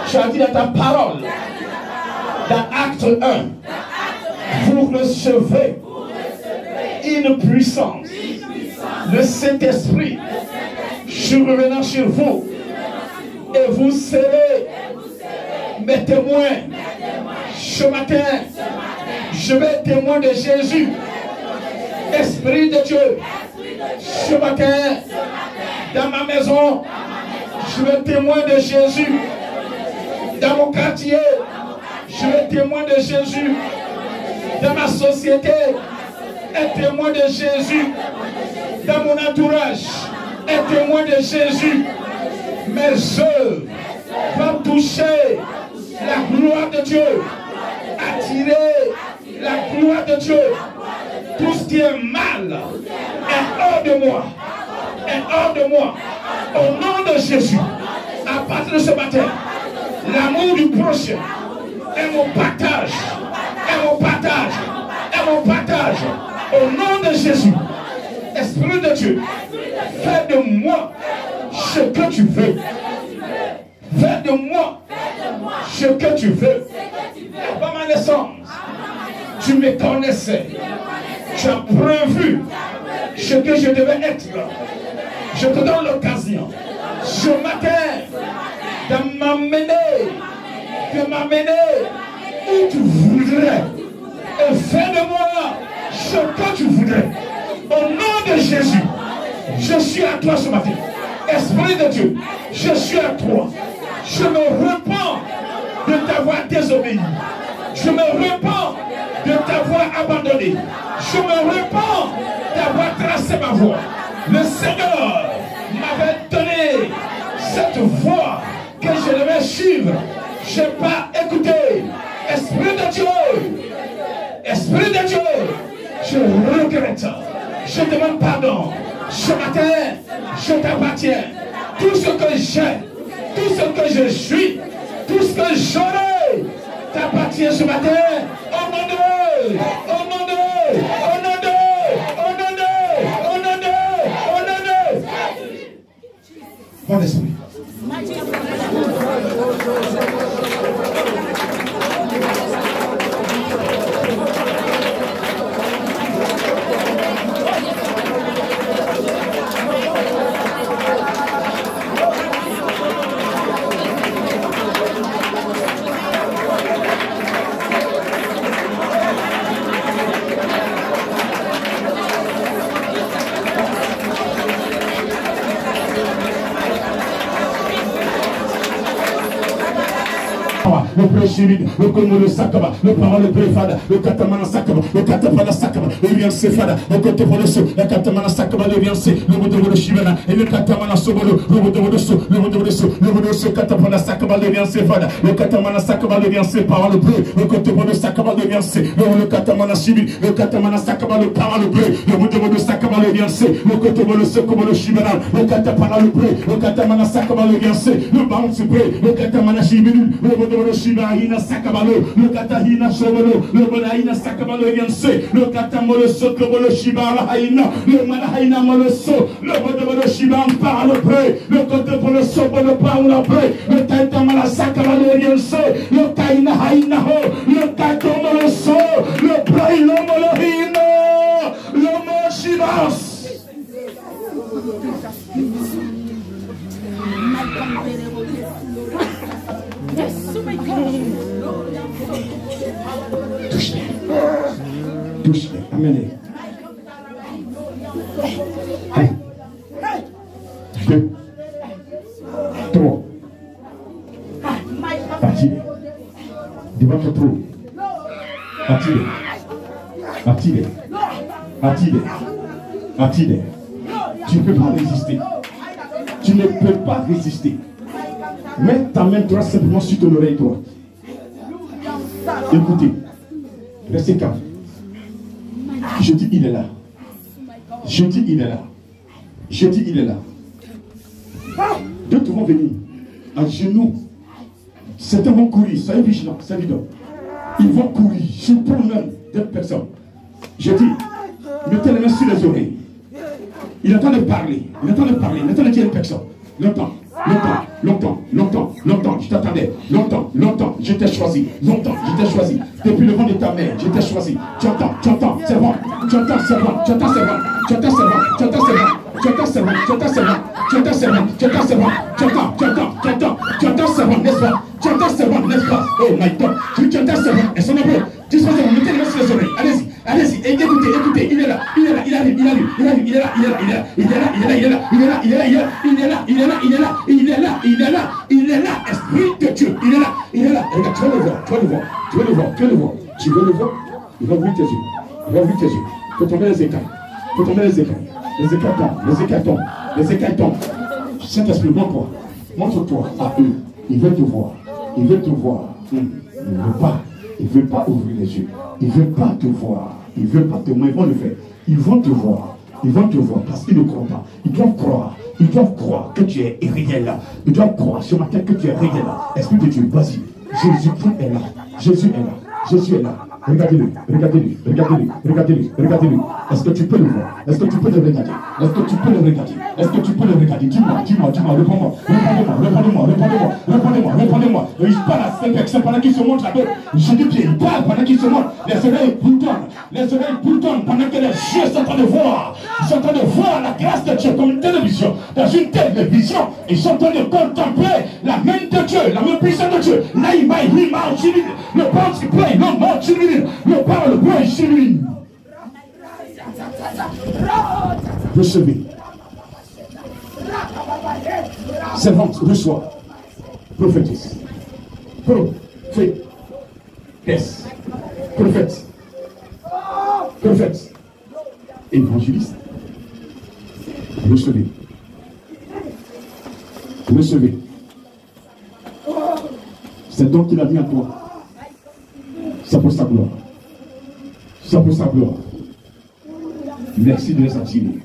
Tu as dit dans ta parole, dans Acte 1, vous recevez une puissance, le Saint-Esprit, revenant sur vous, et vous serez mes témoins. Ce matin, je vais être témoin de Jésus. Esprit de Dieu, ce matin, dans ma maison, je vais être témoin de Jésus. Dans mon quartier, je vais être témoin de Jésus. Dans ma société, être témoin de Jésus. Dans mon entourage, être témoin de Jésus. Mes œuvres va toucher la gloire de Dieu. Attirer la gloire de Dieu. Tout ce qui est mal est hors de moi. Est hors de moi. Au nom de Jésus, à partir de ce matin, l'amour du prochain est mon partage. Est mon partage. Est mon partage. Au nom de Jésus, Esprit de Dieu, fais de moi ce que tu veux. Fais de moi ce que tu veux. Avant ma naissance, tu me connaissais. Tu as prévu ce que je devais être. Je te donne l'occasion ce matin de m'amener où tu voudrais. Et fais de moi ce que tu voudrais. Au nom de Jésus, je suis à toi ce matin. Esprit de Dieu, je suis à toi. Je me repens de t'avoir désobéi. Je me repens de t'avoir abandonné. Je me repens d'avoir tracé ma voie. Le Seigneur m'avait donné cette voie que je devais suivre. Je n'ai pas écouté. Esprit de Dieu, Esprit de Dieu, je regrette. Je demande pardon. Ce matin, je t'appartiens. Tout ce que j'ai, tout ce que je suis, tout ce que j'aurai, t'appartient ce matin. Au nom de, au nom de, au nom de, au nom de, au nom de, au nom de. Bon esprit. Le pré-chiride, le komodo sakaba, le parole le pré-fada, le katamana sakaba, le katapana sakaba, le vianse fada, le côté pour le saut, le katamana sakaba, le vianse, le modo de shimena, et le katamana sobolo, le modo de saut, le modo de saut, le modo de saut, katapana sakaba, le vianse fada, le katamana sakaba, le vianse, parole bleu, le côté pour le sakaba, le vianse, le katamana chimide, le katamana sakaba, le parole bleu, le modo de sakaba, le vianse, le côté pour le saut, comme le shimena, le katapana le bleu, le katamana sakaba, le vianse, le bounce bleu, le katamana chimide, le modo de Hina sakabalo, le katahina sobolo, le bonaina sakabalo yanse, le katamolo sotlo bolo shibara haina, le manahaina moloso, le bodobolo shiban par le pré, le côté pour le sobolo par le pré, le tatamala sakabalo yanse, le kaina haina ho, le katomolo so, le pré l'omolo hino, le mo shibas. Touche-les. Touche-les. Amenez. 1, 2, 3. Parti. Devant ton trône. Parti. Parti. Parti. Parti. Tu ne peux pas résister. Tu ne peux pas résister. Mets ta main droite simplement sur ton oreille droite. Écoutez. Restez calme. Je dis il est là. Je dis il est là. Je dis il est là. D'autres vont venir à genoux. Certains vont courir. Soyez vigilants. C'est évident. Ils vont courir. Je prends même d'autres personnes. Je dis, mettez les mains sur les oreilles. Il est en train de parler. Il est en train de parler. Il est en train de dire une personne. Longtemps. Longtemps, je t'attendais. Longtemps, je t'ai choisi. Longtemps, je t'ai choisi. Depuis le vent de ta mère, je t'ai choisi. Tu entends, c'est bon. Tu entends, c'est bon. Tu entends, c'est bon. Tu entends, c'est bon. Tu entends, c'est bon. Tu entends, c'est bon. Tu entends, c'est bon. Tu entends, c'est bon. Tu entends, c'est bon. Tu entends, c'est bon, n'est-ce pas? Tu entends, c'est bon, n'est-ce pas? Oh my God. Tu entends, c'est bon. Elles sont nombreux. Disposez-vous, mettez les mains sur les oreilles. Allez-y. Allez-y, écoutez, il est là, il arrive, esprit de Dieu, il est là, regarde, tu veux le voir, il va ouvrir tes yeux, faut tomber les écailles tombent, Saint-Esprit, montre-toi à eux, Il veut te voir. Il veut te voir. Il ne veut pas. Il ne veut pas ouvrir les yeux. Il ne veut pas te voir. Il ne veut pas te voir. Ils vont le faire. Ils vont te voir. Ils vont te voir parce qu'ils ne croient pas. Ils doivent croire. Ils doivent croire que tu es réel. Ils doivent croire ce matin que tu es réel. Esprit de Dieu, vas-y. Jésus-Christ est là. Jésus est là. Jésus est là. Regardez-le, regardez-le, regardez-le, regardez-le, regardez-le. Est-ce que tu peux le voir? Est-ce que tu peux le regarder? Est-ce que tu peux le regarder? Est-ce que tu peux le regarder? Dis-moi, dis-moi, dis-moi, réponds-moi, répondez-moi, répondez-moi, répondez-moi, répondez-moi, répondez-moi. Il parle à ces personnes pendant qu'ils se montrent là-bas. Je dis bien, il parle pendant qu'ils se montrent. Les oreilles boutonnent, les oreilles boutonnent pendant que les yeux sont en train de voir. Ils sont en train de voir la grâce de Dieu comme une télévision. Dans une télévision, ils sont en train de contempler la main de Dieu, la main puissante de Dieu. Là, il m'a le pense qui plaît, non, non, le parle, le chez lui. Recevez. Servante, reçois. Prophétesse. Prophétesse. Prophète. Prophète. Évangéliste. Recevez. Recevez. C'est donc qu'il a dit à toi. C'est pour sa gloire. C'est pour sa gloire. Merci de les attirer.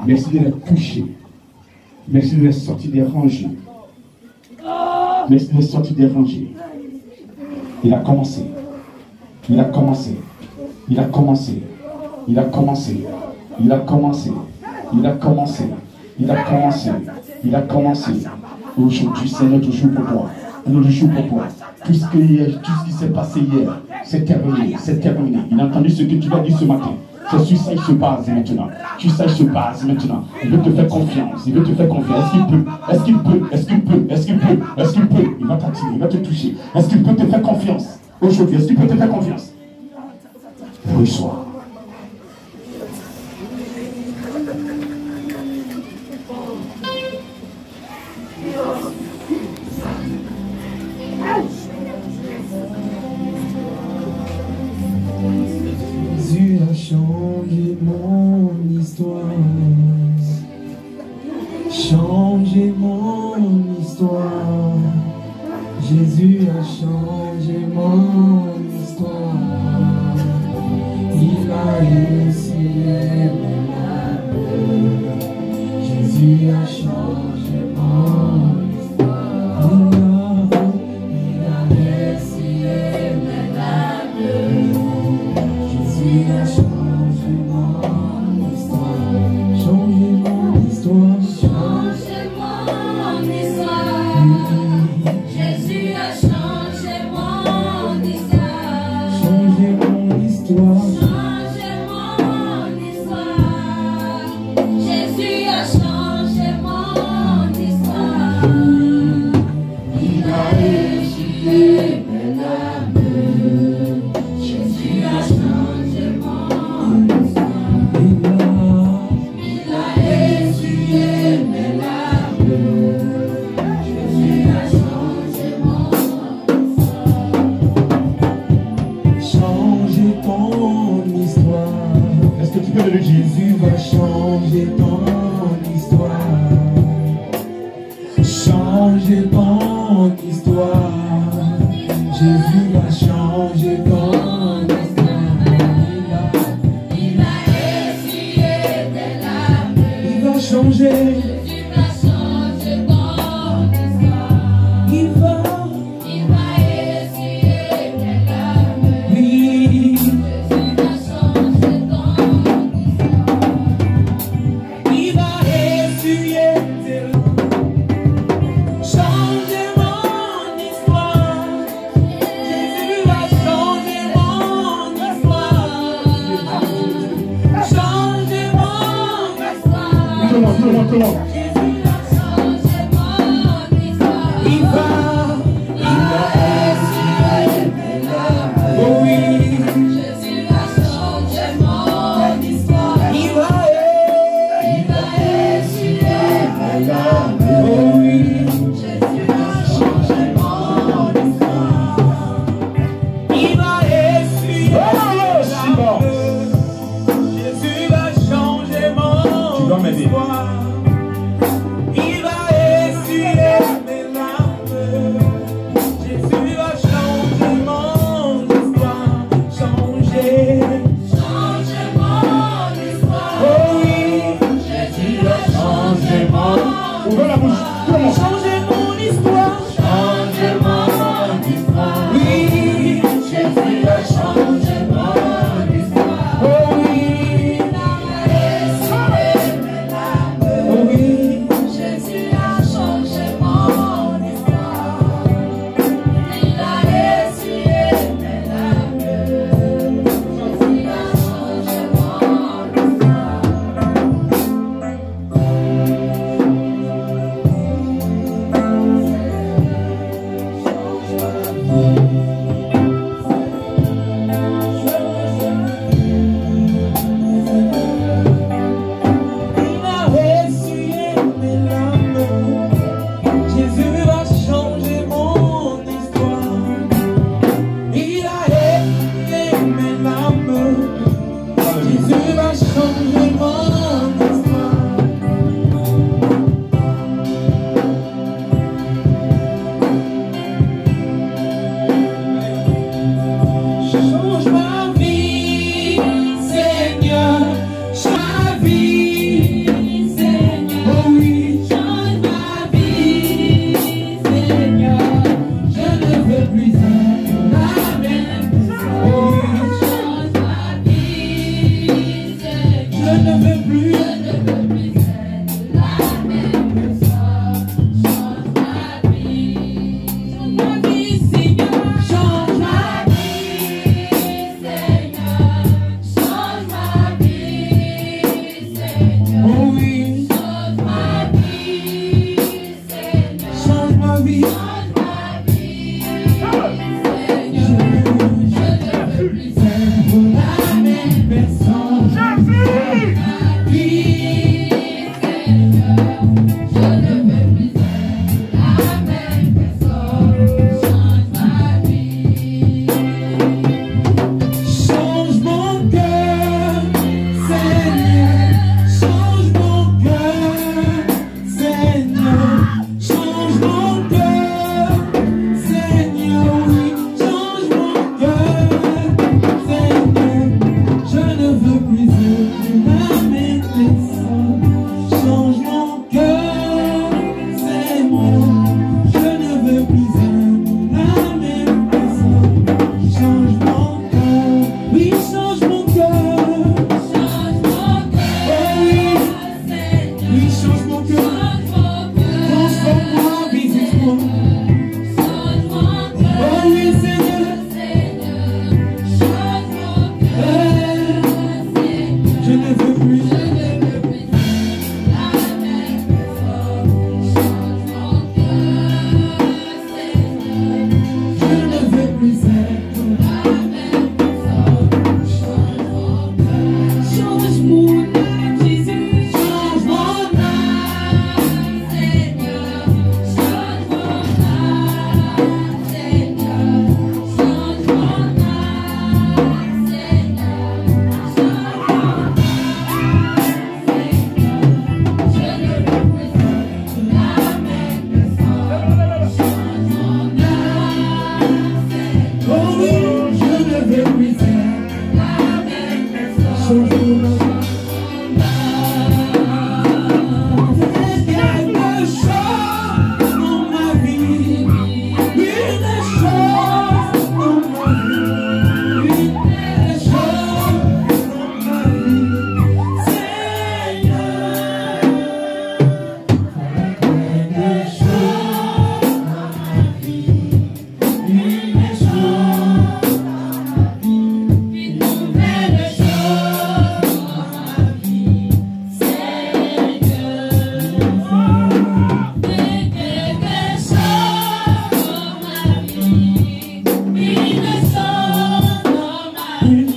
Merci de les toucher. Merci de les sortir des rangées. Merci de les sortir des rangées. Il a commencé. Il a commencé. Il a commencé. Il a commencé. Il a commencé. Il a commencé. Il a commencé. Il a commencé. Aujourd'hui, Seigneur, toujours pour toi. Nous le jouons pour toi. Tout ce qui s'est passé hier, c'est terminé, c'est terminé. Il a entendu ce que tu as dit ce matin. C'est sur ça qu'il se base maintenant. Sur ça il se base maintenant. Il veut te faire confiance. Il veut te faire confiance. Est-ce qu'il peut? Est-ce qu'il peut? Est-ce qu'il peut? Est-ce qu'il peut? Est-ce qu'il peut? Il va t'attirer, il va te toucher. Est-ce qu'il peut te faire confiance? Aujourd'hui, est-ce qu'il peut te faire confiance? Reçois. Jésus a changé mon histoire. Changé mon histoire. Jésus a changé mon histoire. Il a essayé mon âme. Jésus a changé mon histoire. Il a essayé mon âme. Jésus a changé mon histoire. Changé mon histoire. Changé mon histoire. Jésus a changé mon histoire. Changé mon histoire. Changé mon histoire. Jésus a changé mon histoire. Il a essuyé mes larmes. Jésus a changé mon histoire. Il a essuyé mes larmes. Jésus a changé mon histoire. Changer ton histoire. Est-ce que tu peux le dire? Jésus va changer ton histoire. Changer ton histoire. Jésus va changer ton histoire. Il a essuyé tes larmes. Il va changer. Jésus va changer ton histoire. Il va essuyer tes larmes. Oui. Jésus va changer ton histoire. Il va essuyer tes larmes. Changer mon histoire. Jésus va changer mon histoire. Changer mon histoire. Comment? Jésus va changer mon histoire. Il a essuyer mes larmes. Oh oui. Jésus va changer mon histoire. Il va essuyer mes larmes. Oh oui. Jésus va changer mon histoire. Il va essuyer mes larmes. Jésus va changer mon Tu dois m'aider. histoire.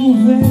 Jésus.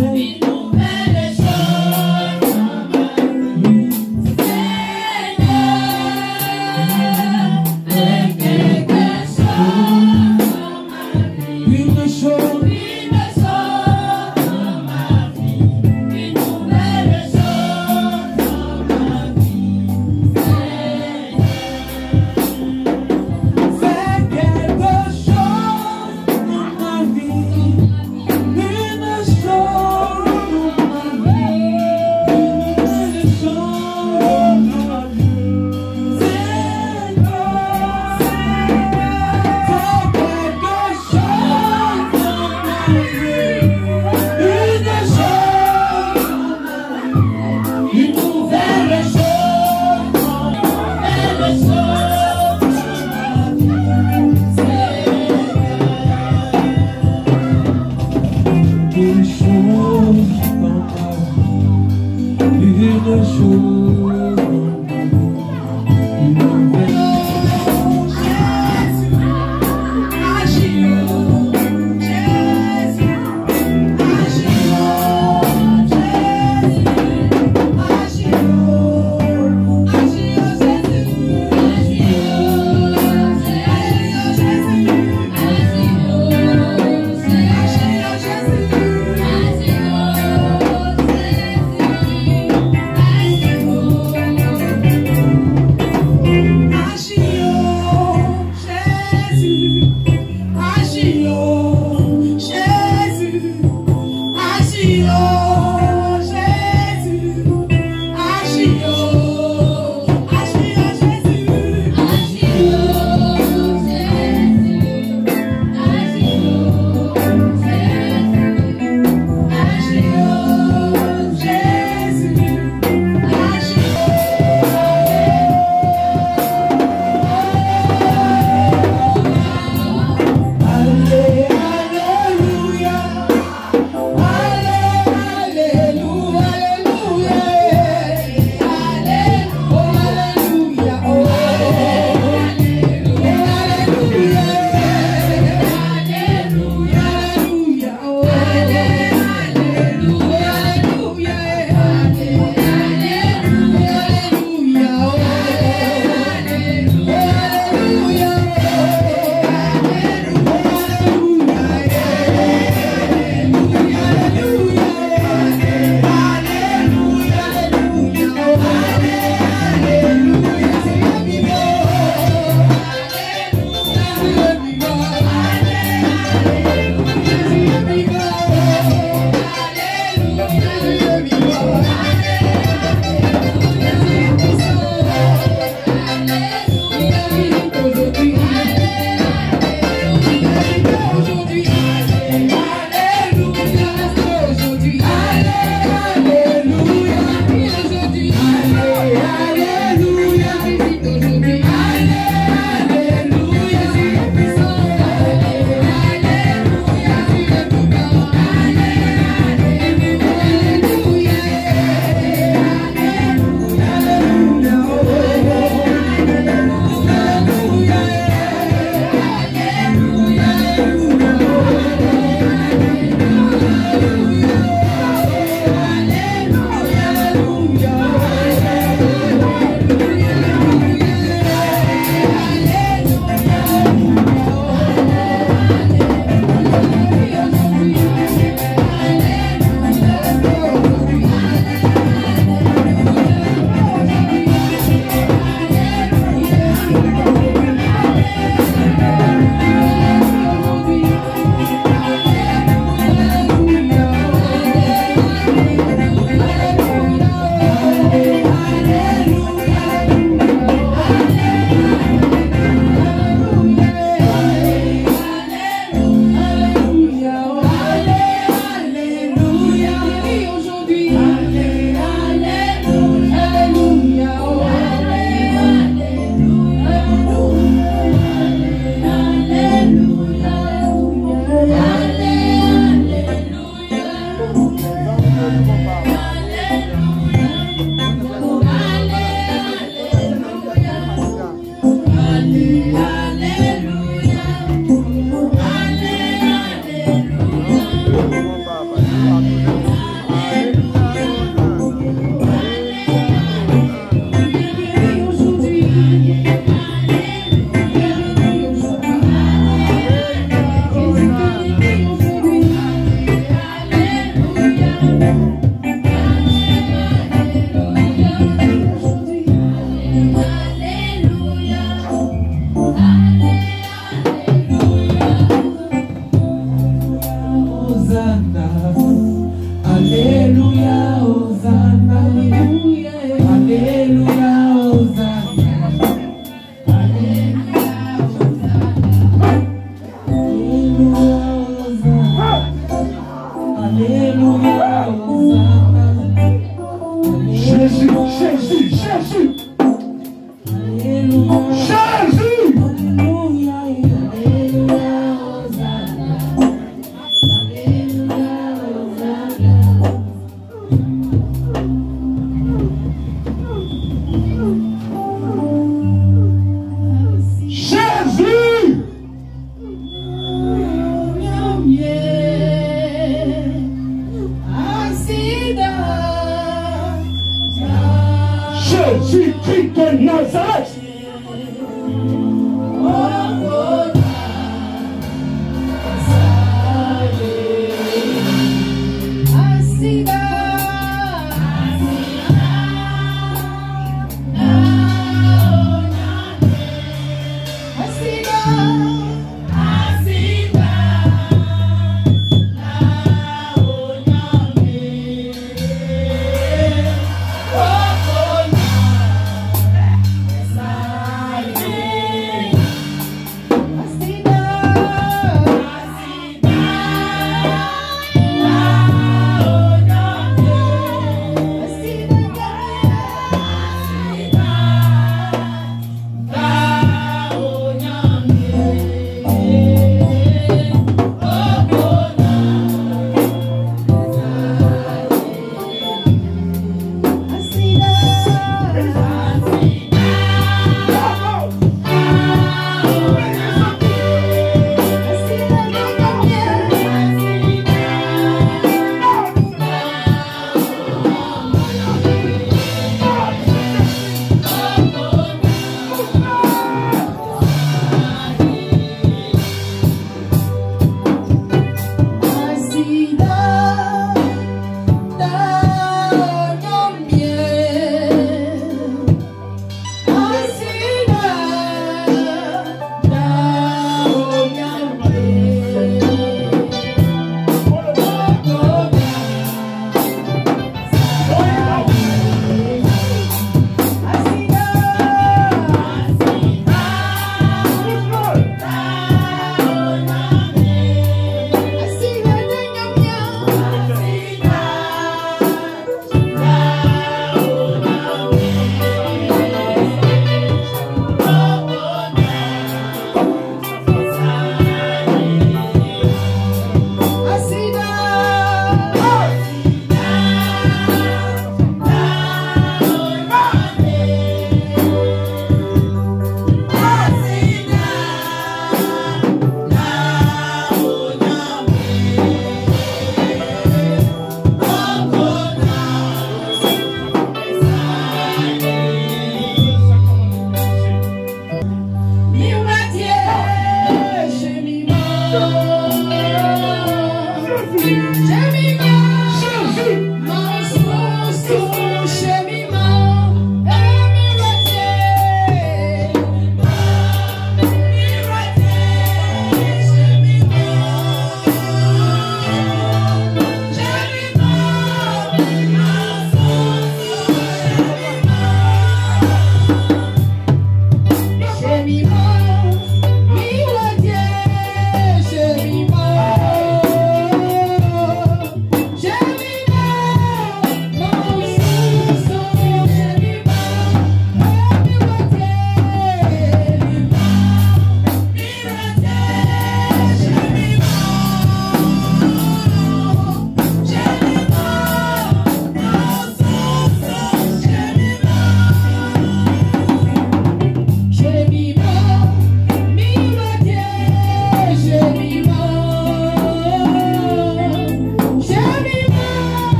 Jésus, Jésus, Jésus. Jésus-Christ de Nazareth.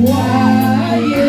Why?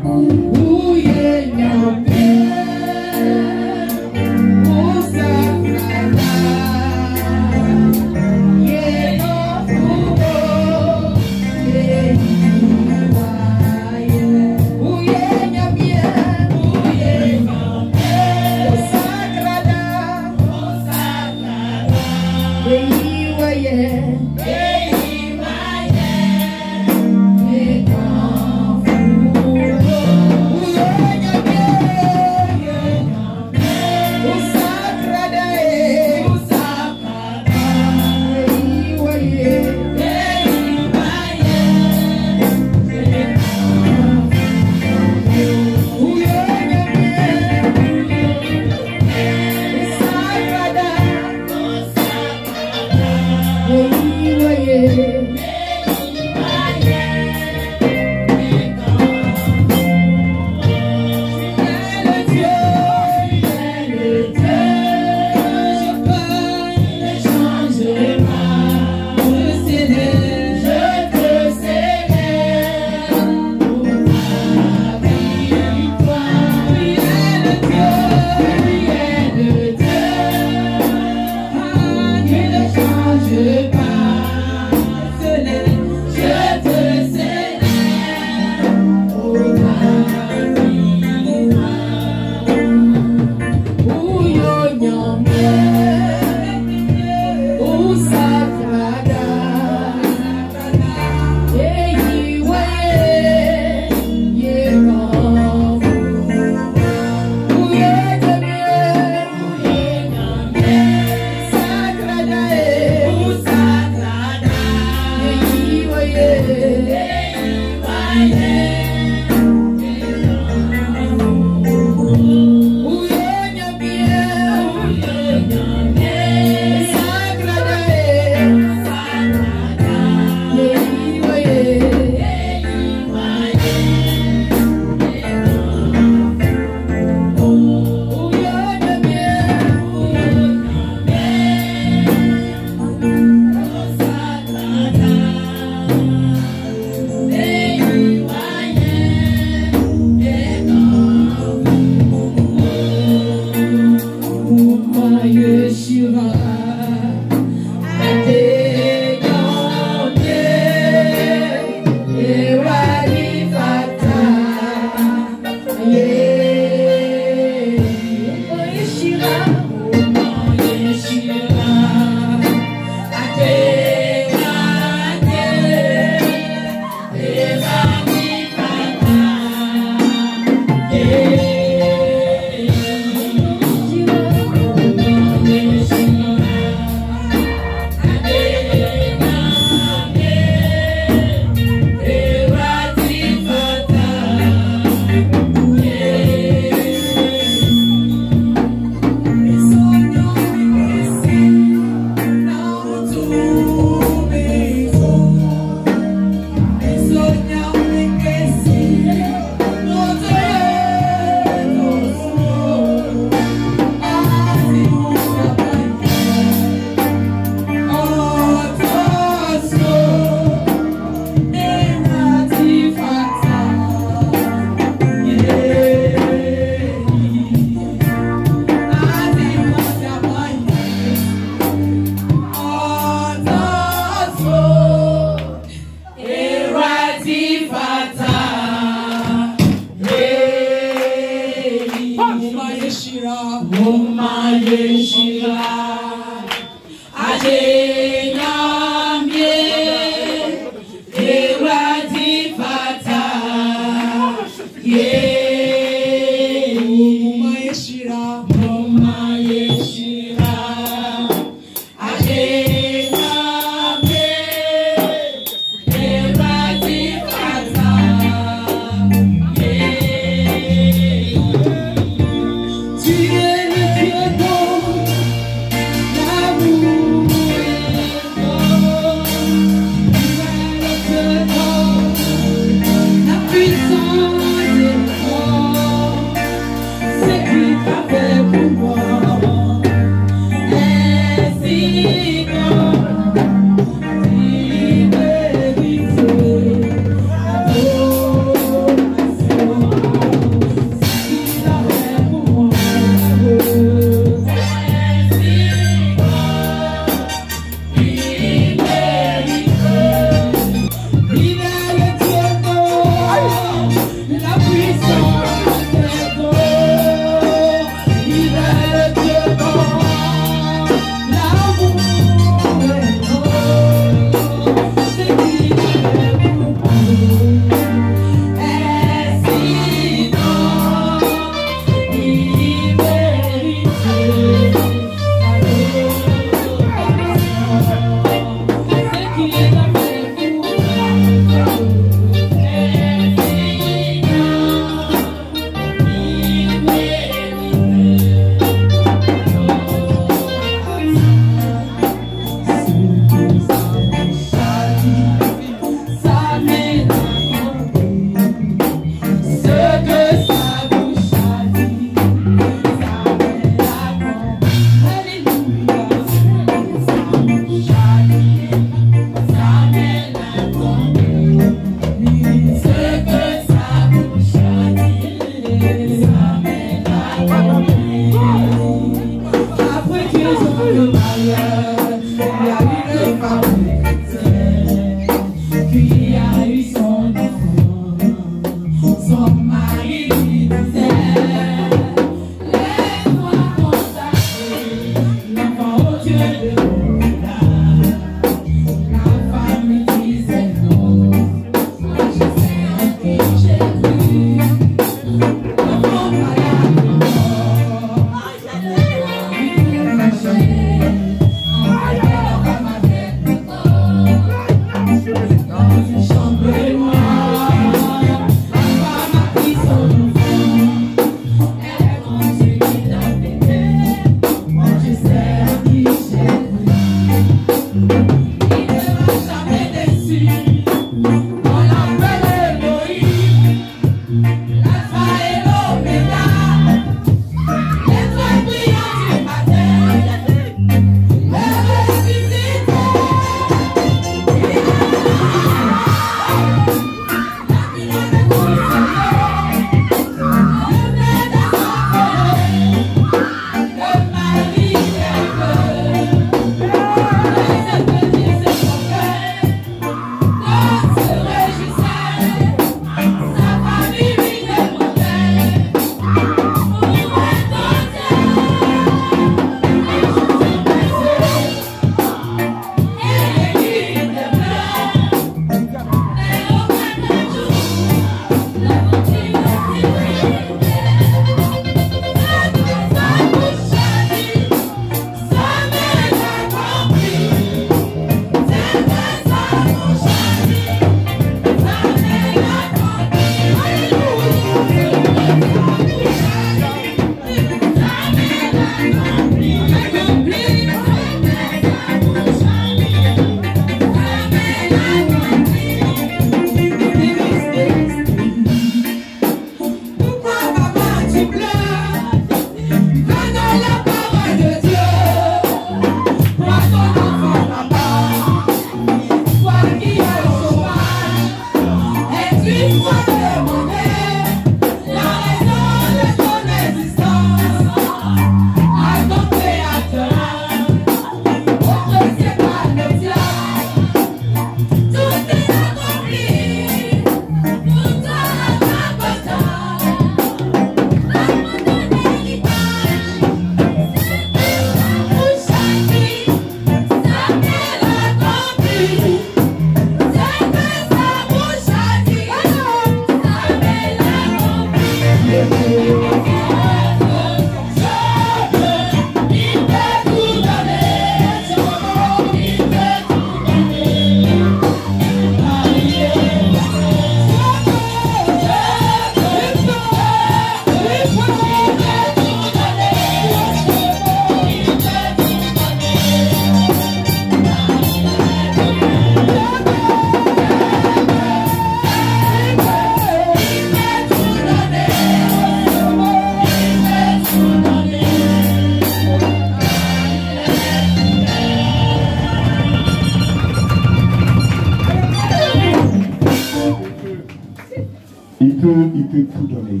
il peut tout donner.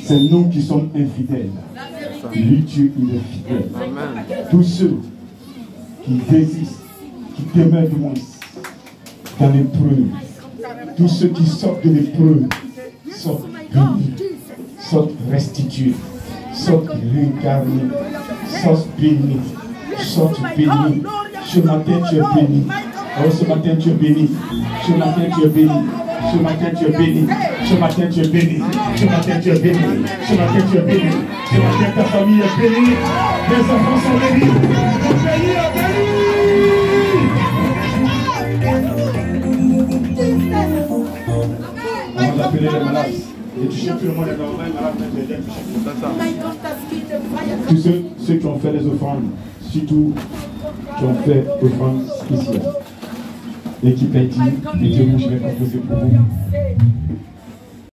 C'est nous qui sommes infidèles. Lui, Dieu, il est fidèle. Amen. Tous ceux qui résistent, qui demeurent du moins dans l'épreuve, tous ceux qui sortent de l'épreuve sortent bénis, sortent restitués, sortent réincarnés, sortent bénis, sortent bénis. Ce matin, tu es béni. Oh, ce matin, tu es béni. Ce matin, tu es béni. Ce matin, tu es béni. Ce matin, tu es béni. Ce matin, tu es béni. Ce matin, tu es béni. Ce matin, ta famille est bénie. Les enfants sont bénis. Ton pays est béni. On va appeler les malades. Et tu sais, tout le monde est dans le malade. Tous ceux qui ont fait les offrandes, surtout qui ont fait offrande spéciale. L'équipe a dit, mettez-vous, je vais composer pour vous.